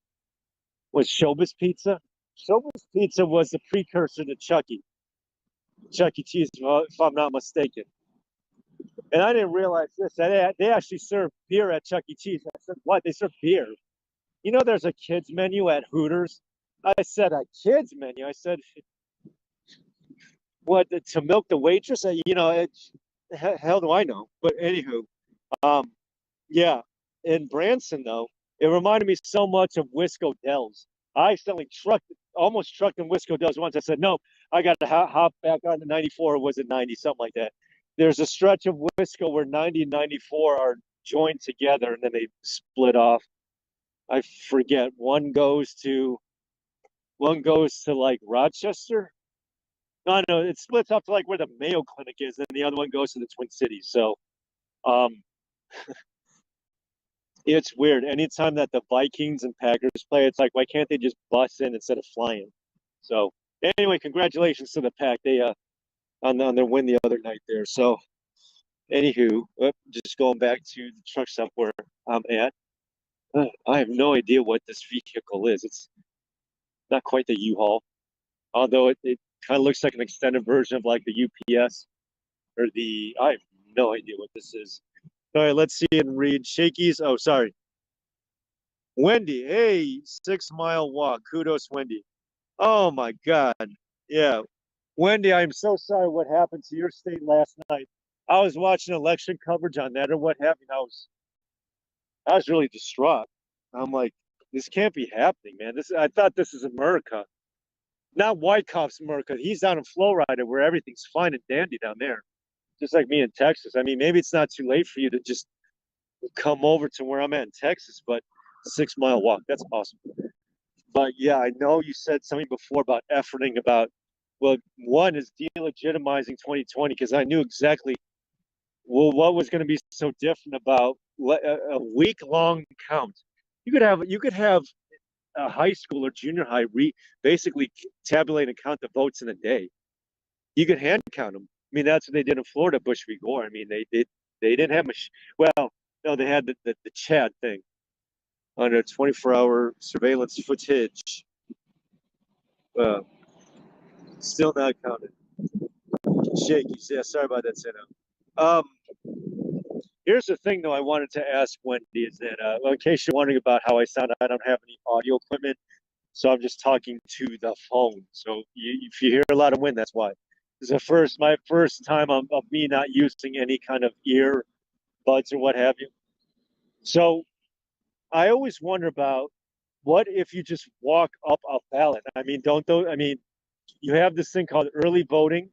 was Showbiz Pizza. Showbiz Pizza was the precursor to Chuck E. Cheese, if I'm not mistaken. And I didn't realize this. They actually serve beer at Chuck E. Cheese. I said, what? They serve beer? You know, there's a kids menu at Hooters. I said, a kids menu? I said, what, to milk the waitress? Hell do I know? But anywho, um, yeah. In Branson, though, it reminded me so much of Wisco Dells. I accidentally almost trucked in Wisco Dells once. I said, no, I got to hop back on to 94, or was it 90, something like that. There's a stretch of Wisco where 90 and 94 are joined together and then they split off. I forget. One goes to like Rochester. No, no, it splits off to like where the Mayo Clinic is, and the other one goes to the Twin Cities. So, um, it's weird. Anytime that the Vikings and Packers play, it's like, why can't they just bus in instead of flying? So, anyway, congratulations to the Pack. They on their win the other night there. So, anywho, just going back to the truck stop where I'm at. I have no idea what this vehicle is. It's not quite the Uhaul, although it kind of looks like an extended version of like the UPS or the. I have no idea what this is. All right, let's see and read Shakey's. Oh, sorry. Wendy, hey, 6 mile walk. Kudos, Wendy. Oh my God. Yeah. Wendy, I'm so sorry what happened to your state last night. I was watching election coverage on that or what have you. I was really distraught. I'm like, this can't be happening, man. I thought this is America. Not Wyckoff's America. He's down in Florida where everything's fine and dandy down there. Just like me in Texas. I mean, maybe it's not too late for you to just come over to where I'm at in Texas, but 6 mile walk, that's awesome. But yeah, I know you said something before about efforting about, well, one is delegitimizing 2020 because I knew exactly what was going to be so different about a week long count. You could have a high school or junior high basically tabulate and count the votes in a day. You could hand count them. I mean, that's what they did in Florida, Bush v. Gore. I mean, they didn't have much. Well, No, they had the Chad thing under 24-hour surveillance footage. Uh, Still not counted. Shaky. Yeah, sorry about that, Sino. Um, Here's the thing, though. I wanted to ask Wendy is that, well, in case you're wondering about how I sound, I don't have any audio equipment, so I'm just talking to the phone. So if you hear a lot of wind, that's why. This is my first time of me not using any kind of ear buds or what have you. So I always wonder about what if you just walk up a ballot. I mean, don't those? I mean, you have this thing called early voting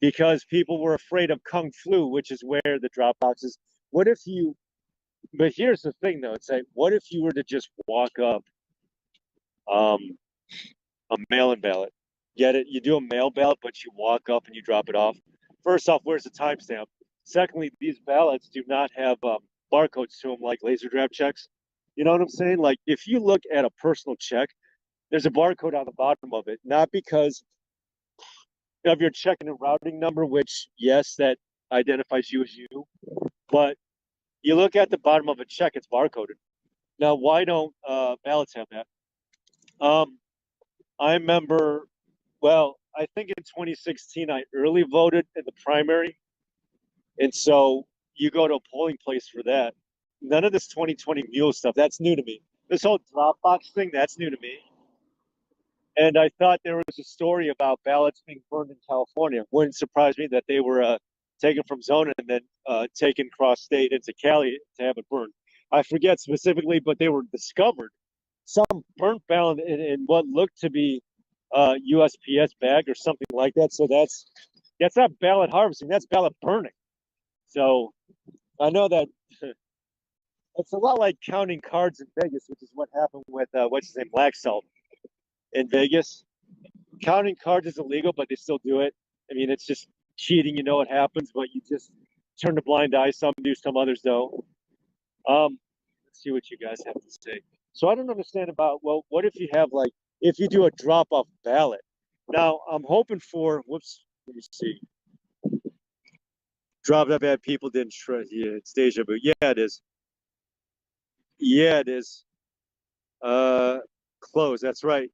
because people were afraid of kung flu, which is where the drop boxes. What if you? But here's the thing, though. It's like, what if you were to just walk up um, a mail-in ballot? Get it? You do a mail ballot, but you walk up and you drop it off. First off, where's the timestamp? Secondly, these ballots do not have barcodes to them like laser draft checks. You know what I'm saying? Like, if you look at a personal check, there's a barcode on the bottom of it, not because of your checking and routing number, which, yes, that identifies you as you, but you look at the bottom of a check, it's barcoded. Now, why don't ballots have that? Um, I remember, well, I think in 2016, I early voted in the primary. And so you go to a polling place for that. None of this 2020 mule stuff, that's new to me. This whole Dropbox thing, that's new to me. And I thought there was a story about ballots being burned in California. Wouldn't surprise me that they were taken from Zona and then taken cross state into Cali to have it burned. I forget specifically, but they were discovered. Some burnt ballot in what looked to be USPS bag or something like that. So that's not ballot harvesting. That's ballot burning. So I know that it's a lot like counting cards in Vegas, which is what happened with what's his name, Black Salt in Vegas. Counting cards is illegal, but they still do it. I mean, it's just cheating. You know what happens, but you just turn a blind eye. Some do, some others don't. Let's see what you guys have to say. So I don't understand about, well, what if you have like, if you do a drop off ballot? Now I'm hoping for, whoops, let me see. Dropped up bad people didn't trust. Yeah, it's deja vu. Yeah, it is. Yeah, it is. Uh, Close. That's right.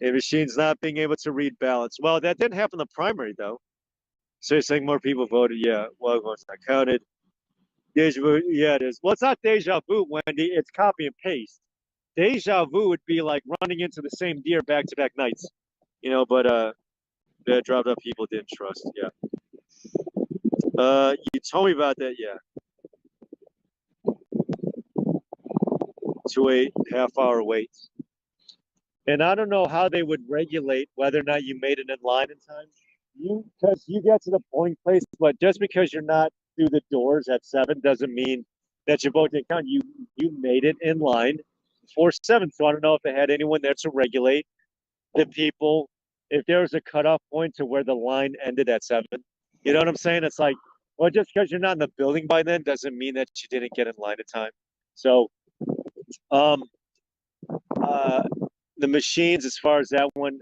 A machine's not being able to read ballots. Well, that didn't happen in the primary though. So you're saying more people voted? Yeah. Well, it's not counted. Deja vu. Yeah, it is. Well, it's not deja vu, Wendy. It's copy and paste. Deja vu would be like running into the same deer back to back nights, but that dropped up people didn't trust. Yeah. You told me about that. Yeah. 2 8 half-hour waits. And I don't know how they would regulate whether or not you made it in line in time. Because you get to the polling place, but just because you're not through the doors at 7 doesn't mean that your vote didn't count. You made it in line before 7. So I don't know if they had anyone there to regulate the people. If there was a cutoff point to where the line ended at 7, you know what I'm saying? It's like, well, just because you're not in the building by then doesn't mean that you didn't get in line in time. So, um, uh, the machines, as far as that one,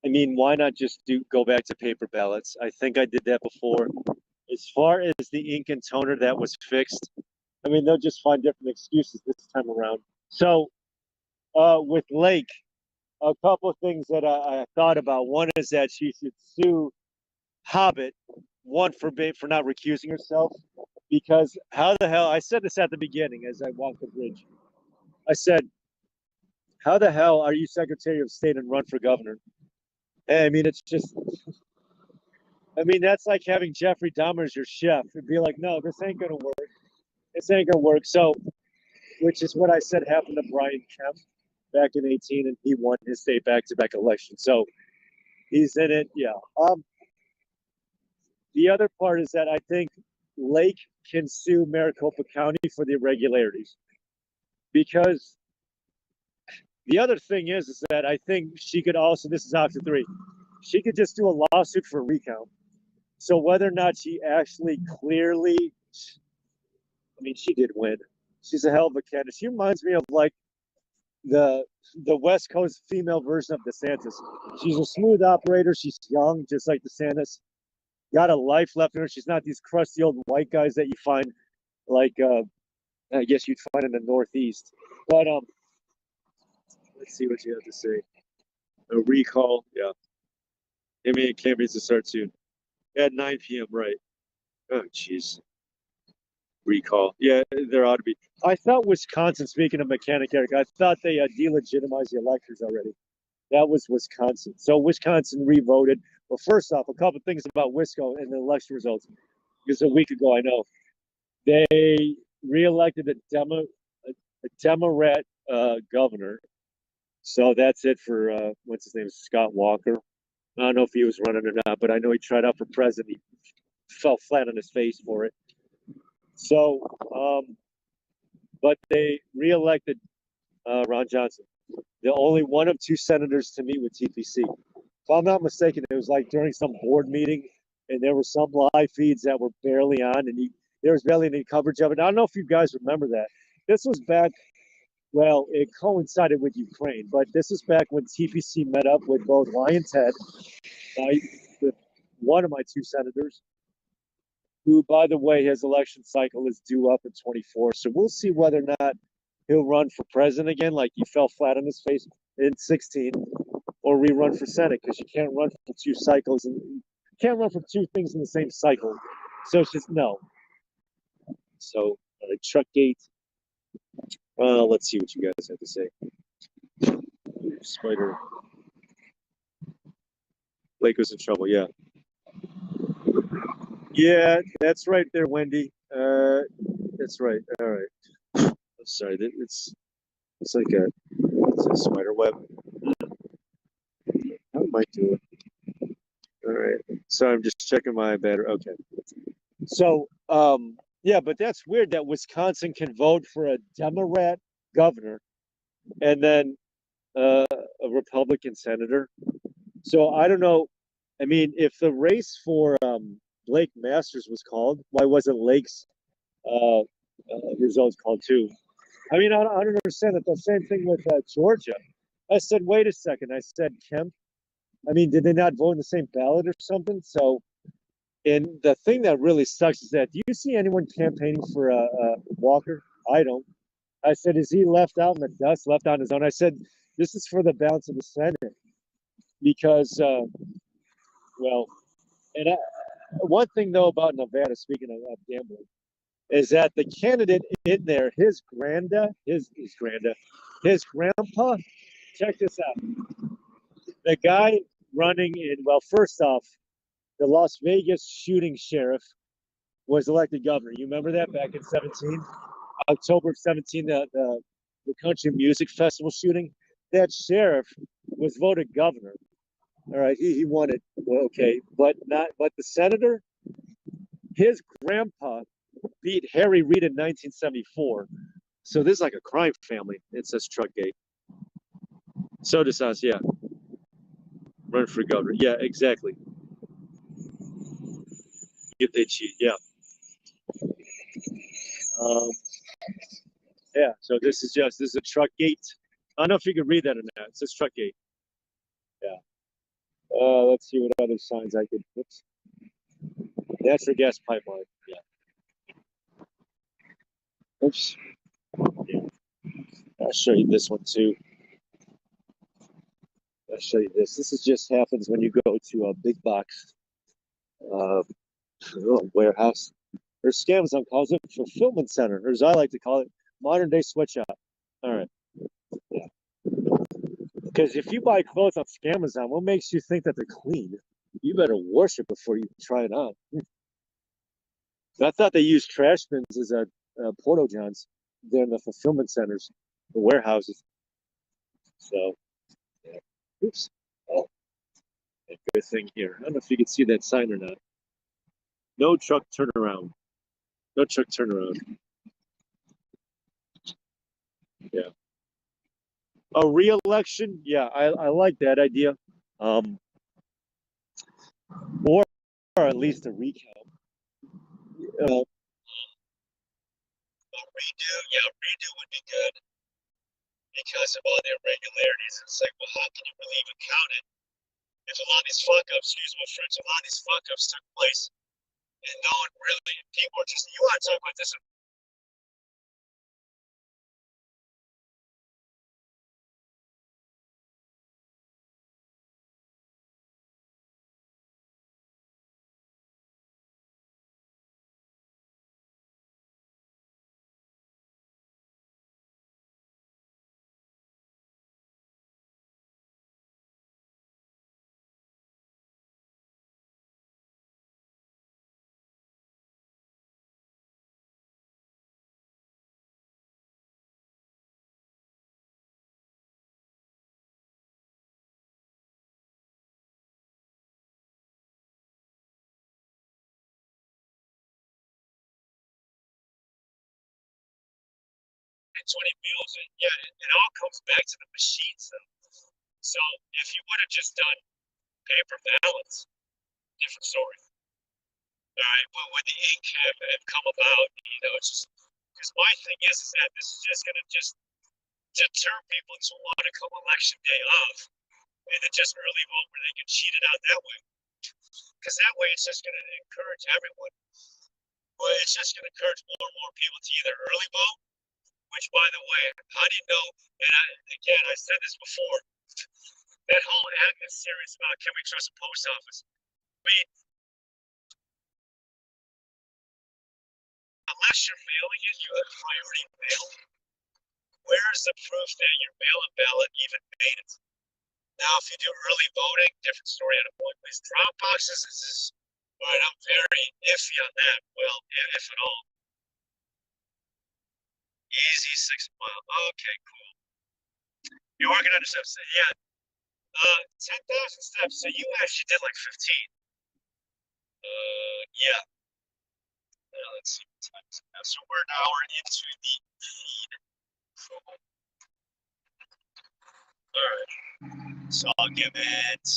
I mean, why not just go back to paper ballots? I think I did that before. As far as the ink and toner that was fixed, I mean, they'll just find different excuses this time around. So, with Lake, a couple of things that I thought about. One is that she should sue Hobbit, one for not recusing herself, because how the hell? I said this at the beginning as I walked the bridge. I said, "How the hell are you Secretary of State and run for governor?" And I mean, it's just, I mean, that's like having Jeffrey Dahmer as your chef. It'd be like, no, this ain't gonna work. This ain't gonna work. So, which is what I said happened to Brian Kemp back in 18, and he won his state back-to-back election. So he's in it. Yeah. The other part is that I think Lake can sue Maricopa County for the irregularities, because the other thing is that I think she could also, this is option 3, she could just do a lawsuit for recount. So whether or not she actually clearly, I mean, she did win. She's a hell of a candidate. She reminds me of like the West Coast female version of DeSantis. She's a smooth operator. She's young, just like DeSantis. got a life left in her. She's not these crusty old white guys that you find like I guess you'd find in the Northeast. But let's see what you have to say. A recall, yeah. NBA campaigns to start soon at 9 p.m. Right? Oh, jeez. Recall. Yeah, there ought to be. I thought Wisconsin. Speaking of mechanic, Eric, I thought they delegitimized the electors already. That was Wisconsin. So Wisconsin re-voted. Well, first off, a couple of things about Wisconsin and the election results. Because a week ago, I know they re-elected a Democrat governor. So that's it for what's his name, Scott Walker. I don't know if he was running or not, but I know he tried out for president. He fell flat on his face for it. So, but they re-elected Ron Johnson, the only one of two senators to meet with TPC. If I'm not mistaken, it was like during some board meeting, and there were some live feeds that were barely on, and there was barely any coverage of it. I don't know if you guys remember that. This was back. Well, it coincided with Ukraine, but this is back when TPC met up with both Lion's Head, with one of my two senators, who, by the way, his election cycle is due up in 24. So we'll see whether or not he'll run for president again, like he fell flat on his face in 16, or rerun for Senate, because you can't run for two cycles and you can't run for two things in the same cycle. So it's just no. So Truckgate. Let's see what you guys have to say. Spider. Blake was in trouble. Yeah. Yeah, that's right there, Wendy. That's right. All right. I'm sorry. It's like it's a spider web. How am I doing? All right. So I'm just checking my battery. Okay. So yeah, but that's weird that Wisconsin can vote for a Democrat governor and then a Republican senator. So I don't know. I mean, if the race for Blake Masters was called, why wasn't Lake's results called too? I mean, I don't understand it. The same thing with Georgia. I said, wait a second. I said, Kemp. I mean, did they not vote in the same ballot or something? So, and the thing that really sucks is that do you see anyone campaigning for Walker? I don't. I said, is he left out in the dust, left on his own? I said, this is for the balance of the Senate because, well, and one thing though about Nevada, speaking of gambling, is that the candidate in there, his grandpa. Check this out. The guy running in, well, first off, the Las Vegas shooting sheriff was elected governor. You remember that back in 17, October of 17, the country music festival shooting. That sheriff was voted governor. All right, he won it. Well, okay, but the senator, his grandpa beat Harry Reid in 1974. So this is like a crime family. It says Truckgate. So does us, yeah. Run for governor. Yeah, exactly. If they cheat, yeah. Um, yeah, so this is a Truckgate. I don't know if you can read that or not. It says Truckgate. Yeah. Let's see what other signs I could. Oops. Natural gas pipeline. Yeah. Oops. Yeah. I'll show you this one too. I'll show you this. This is just happens when you go to a big box uh, warehouse. Or Amazon calls it fulfillment center, or as I like to call it, modern day sweatshop. All right. Yeah. Because if you buy clothes on Amazon, what makes you think that they're clean? You better wash it before you try it on. I thought they used trash bins as porto johns there in the fulfillment centers, the warehouses. So, yeah. Oops. Oh, a good thing here. I don't know if you can see that sign or not. No truck turnaround. No truck turnaround. Yeah. A re-election? Yeah, I like that idea. Um, or at least a recount. Redo, yeah, redo would be good because of all the irregularities. It's like, well, how can you really even count it? If a lot of these fuck ups, excuse my French, a lot of these fuck ups took place, and no one really, people are just, you want to talk about this in 20 meals, and yeah, it all comes back to the machines, though. So if you would have just done paper ballots, different story. All right, but when the ink have come about, it's just because my thing is that this is just going to just deter people to want to come election day off and then just early vote where they can cheat it out that way. Because that way it's just going to encourage everyone. Well, it's just going to encourage more and more people to either early vote, which, by the way, how do you know? And again, I said this before. That whole Agnes series about can we trust the post office? I mean, unless you're mailing it, you have priority mail. Where is the proof that your mail-in ballot even made it? Now, if you do early voting, different story on a point. These drop boxes is all right. I'm very iffy on that. Well, if at all. Easy 6 mile. Okay, cool. You're working under steps. Yeah. 10,000 steps. So you actually did like 15. Yeah. Let's see what time is it now. So we're an hour into the feed. All right. So I'll give it.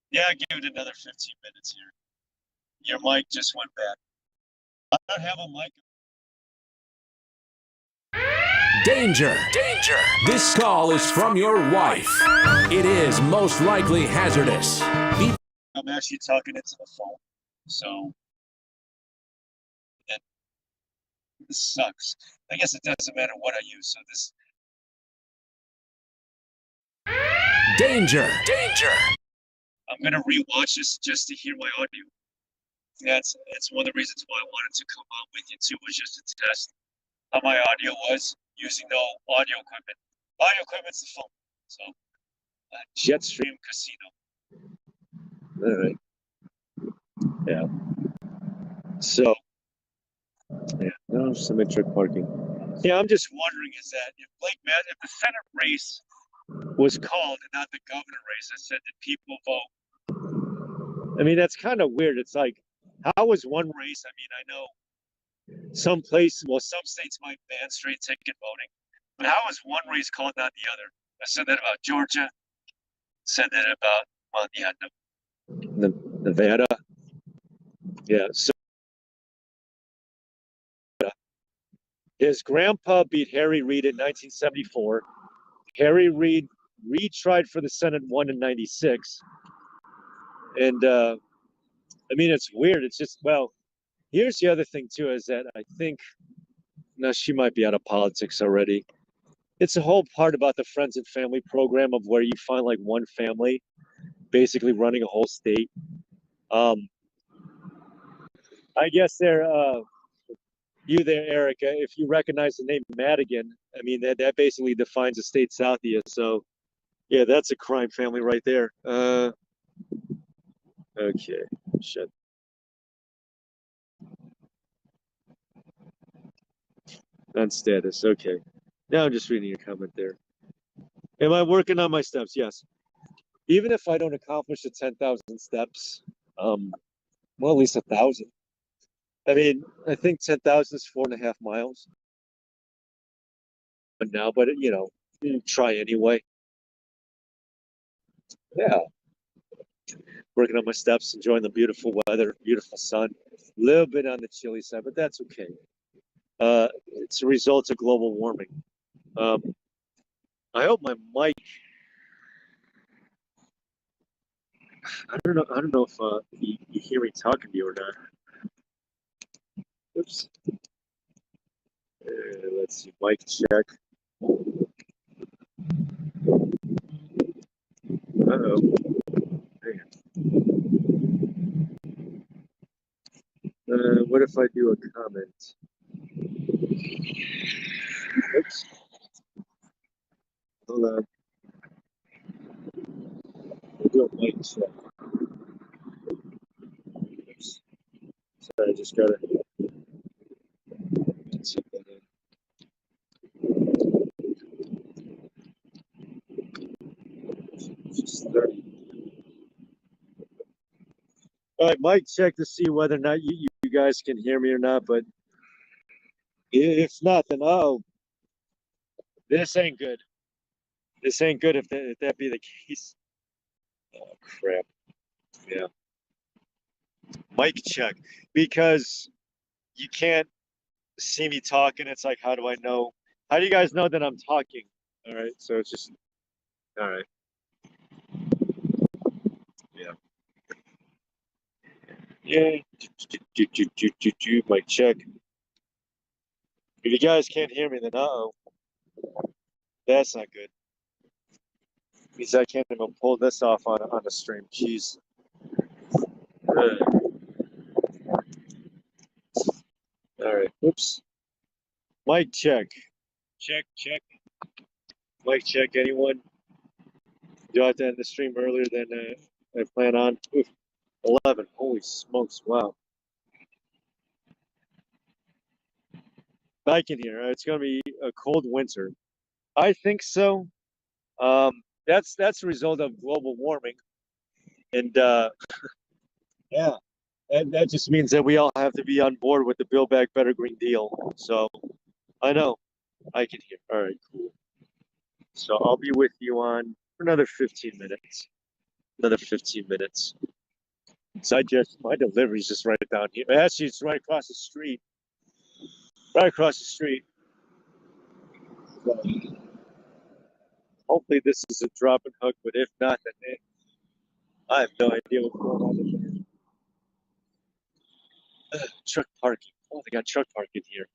Yeah, I'll give it another 15 minutes here. Your mic just went bad. I don't have a mic. Danger! Danger! This call is from your wife. It is most likely hazardous. I'm actually talking into the phone. So this sucks. I guess it doesn't matter what I use. So this. Danger! Danger! I'm gonna rewatch this just to hear my audio. That's one of the reasons why I wanted to come on with you too, was just to test how my audio was using no audio equipment. Audio equipment's the phone. So Jetstream Casino. All right. Yeah. So yeah, no symmetric parking. Yeah, I'm just wondering is that if if the Senate race was called and not the governor race, I said that people vote. I mean, that's kind of weird. It's like, how was one race? I mean, I know some states might ban straight ticket voting, but how is one race called, not the other? I said that about Georgia. Said that about, well, yeah, Nevada. Yeah. So his grandpa beat Harry Reid in 1974. Harry Reid retried for the Senate, won in 96. And I mean, it's weird. It's just, well, here's the other thing too, is that I think, now she might be out of politics already. It's a whole part about the friends and family program of where you find like one family basically running a whole state. I guess you there, Erica, if you recognize the name Madigan, I mean, that basically defines a state south of you. So yeah, that's a crime family right there. Okay, shit. On status, okay. Now I'm just reading your comment there. Am I working on my steps? Yes. Even if I don't accomplish the 10,000 steps, well, at least 1,000. I mean, I think 10,000 is 4.5 miles. But now, but try anyway. Yeah, working on my steps, enjoying the beautiful weather, beautiful sun. A little bit on the chilly side, but that's okay. It's a result of global warming. I hope my mic I don't know. I don't know if you hear me talking to you or not. Oops. Let's see. Mic check. Uh-oh. Hang on. What if I do a comment? Oops. Hold on. We'll do a mic check. Oops. Sorry, I just gotta check that in. Just 30. All right, mic check to see whether or not you guys can hear me or not. But if not, then this ain't good. This ain't good if that be the case. Oh crap. Yeah. Mic check because you can't see me talking. It's like, how do I know? How do you guys know that I'm talking? All right. So it's just, all right. Yeah. Yeah. Mic check. If you guys can't hear me, then that's not good. Means I can't even pull this off on the stream. Jeez. All right. Oops. Mic check. Check, check. Mic check. Anyone? Do I have to end the stream earlier than I plan on? Oof. 11. Holy smokes. Wow. I can hear. It's going to be a cold winter. I think so. That's a result of global warming. And yeah, that just means that we all have to be on board with the Build Back Better Green Deal. So I know. I can hear. All right, cool. So I'll be with you on for another 15 minutes. Another 15 minutes. So my delivery's just right down here. Actually, it's right across the street. Right across the street. So hopefully this is a drop and hook, but if not, then I have no idea what's going on in there. Truck parking. Oh, they got truck parking here.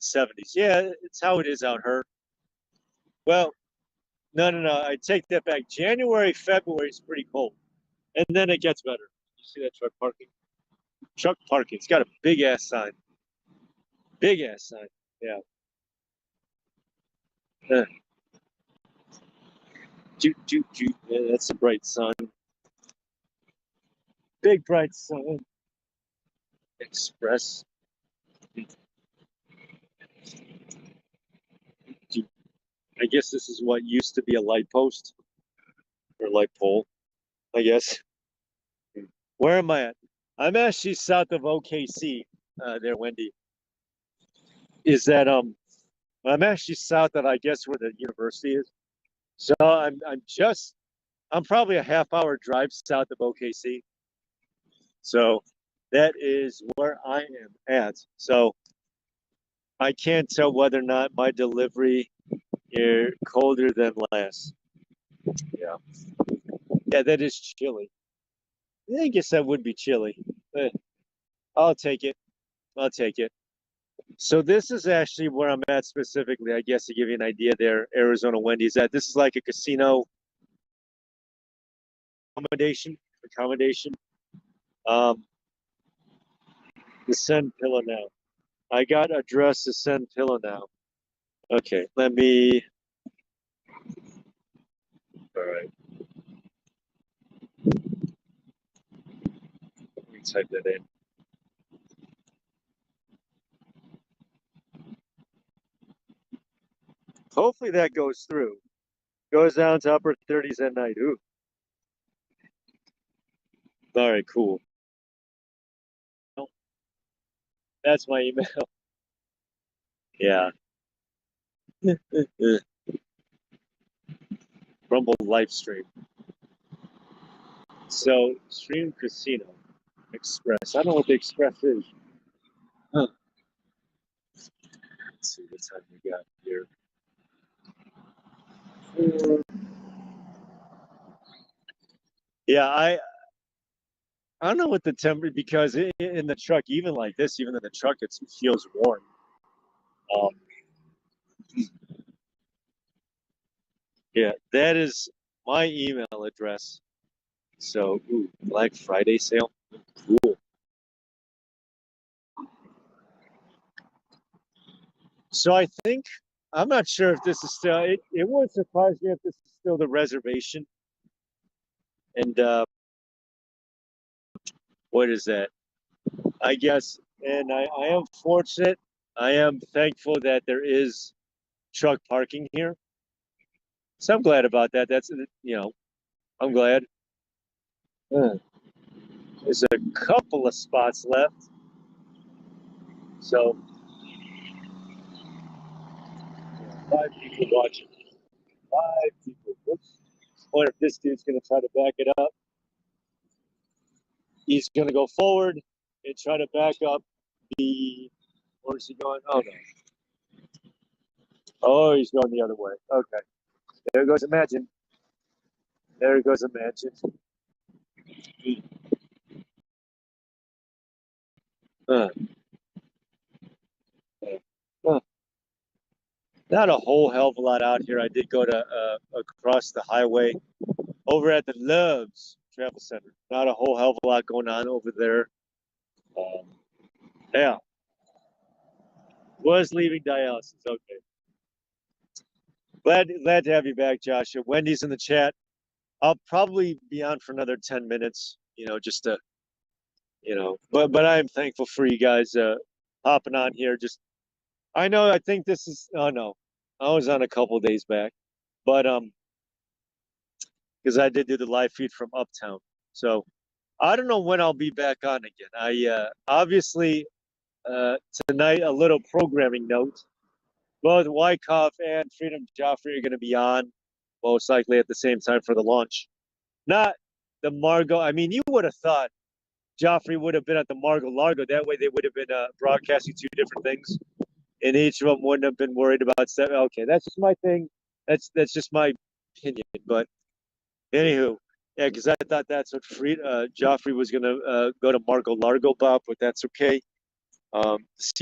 70s. Yeah, it's how it is out here. Well, no. I take that back. January, February is pretty cold, and then it gets better. You see that truck parking? Truck parking. It's got a big ass sign. Big ass sign. Yeah. Uh, Yeah, that's a bright sun. Big bright sun. Express. I guess this is what used to be a light post or light pole. I guess. Where am I at? I'm actually south of OKC. There, Wendy. Is that I'm actually south of I guess where the university is. So I'm probably a half hour drive south of OKC. So that is where I am at. So I can't tell whether or not my delivery is colder than last. Yeah. Yeah, that is chilly. I guess that would be chilly. I'll take it. I'll take it. So this is actually where I'm at specifically, I guess to give you an idea there, Arizona Wendy's at. This is like a casino accommodation. Um, the send pillow now. I got address to send pillow now. Okay, let me. All right, let me type that in. Hopefully that goes through. Goes down to upper 30s at night. Ooh. All right, cool. That's my email. Yeah. Rumble live stream. So stream casino express. I don't know what the express is. Huh. Let's see what time we got here. Yeah, I don't know what the temperature because in the truck, even like this, even in the truck, it feels warm. Um, yeah, that is my email address. So, ooh, Black Friday sale, cool. So I think I'm not sure if this is still. It would surprise me if this is still the reservation. And what is that? I guess, and I am fortunate. I am thankful that there is truck parking here. So I'm glad about that. I'm glad. Uh, There's a couple of spots left. So 5 people watching. 5 people. Whoops. I wonder if this dude's going to try to back it up. He's going to go forward and try to back up the. Where's he going? Oh, no. Oh, he's going the other way. Okay. There goes Imagine. There goes Imagine. Uh, uh, Not a whole hell of a lot out here. I did go to across the highway over at the Loves Travel Center. Not a whole hell of a lot going on over there. Um, yeah, was leaving dialysis. Okay, glad to have you back, Joshua. Wendy's in the chat. I'll probably be on for another 10 minutes. Just to but I'm thankful for you guys hopping on here. Just I know I think this is. Oh no, I was on a couple days back, but because I did do the live feed from Uptown. So I don't know when I'll be back on again. I obviously tonight a little programming note. Both Wyckoff and Freedom Joffrey are going to be on most likely at the same time for the launch. Not the Margot. I mean, you would have thought Joffrey would have been at the Margot Largo. That way, they would have been broadcasting two different things, and each of them wouldn't have been worried about stuff. Okay, that's just my thing. That's just my opinion. But anywho, yeah, because I thought that's what Joffrey was gonna go to Margot Largo, Bob, but that's okay. See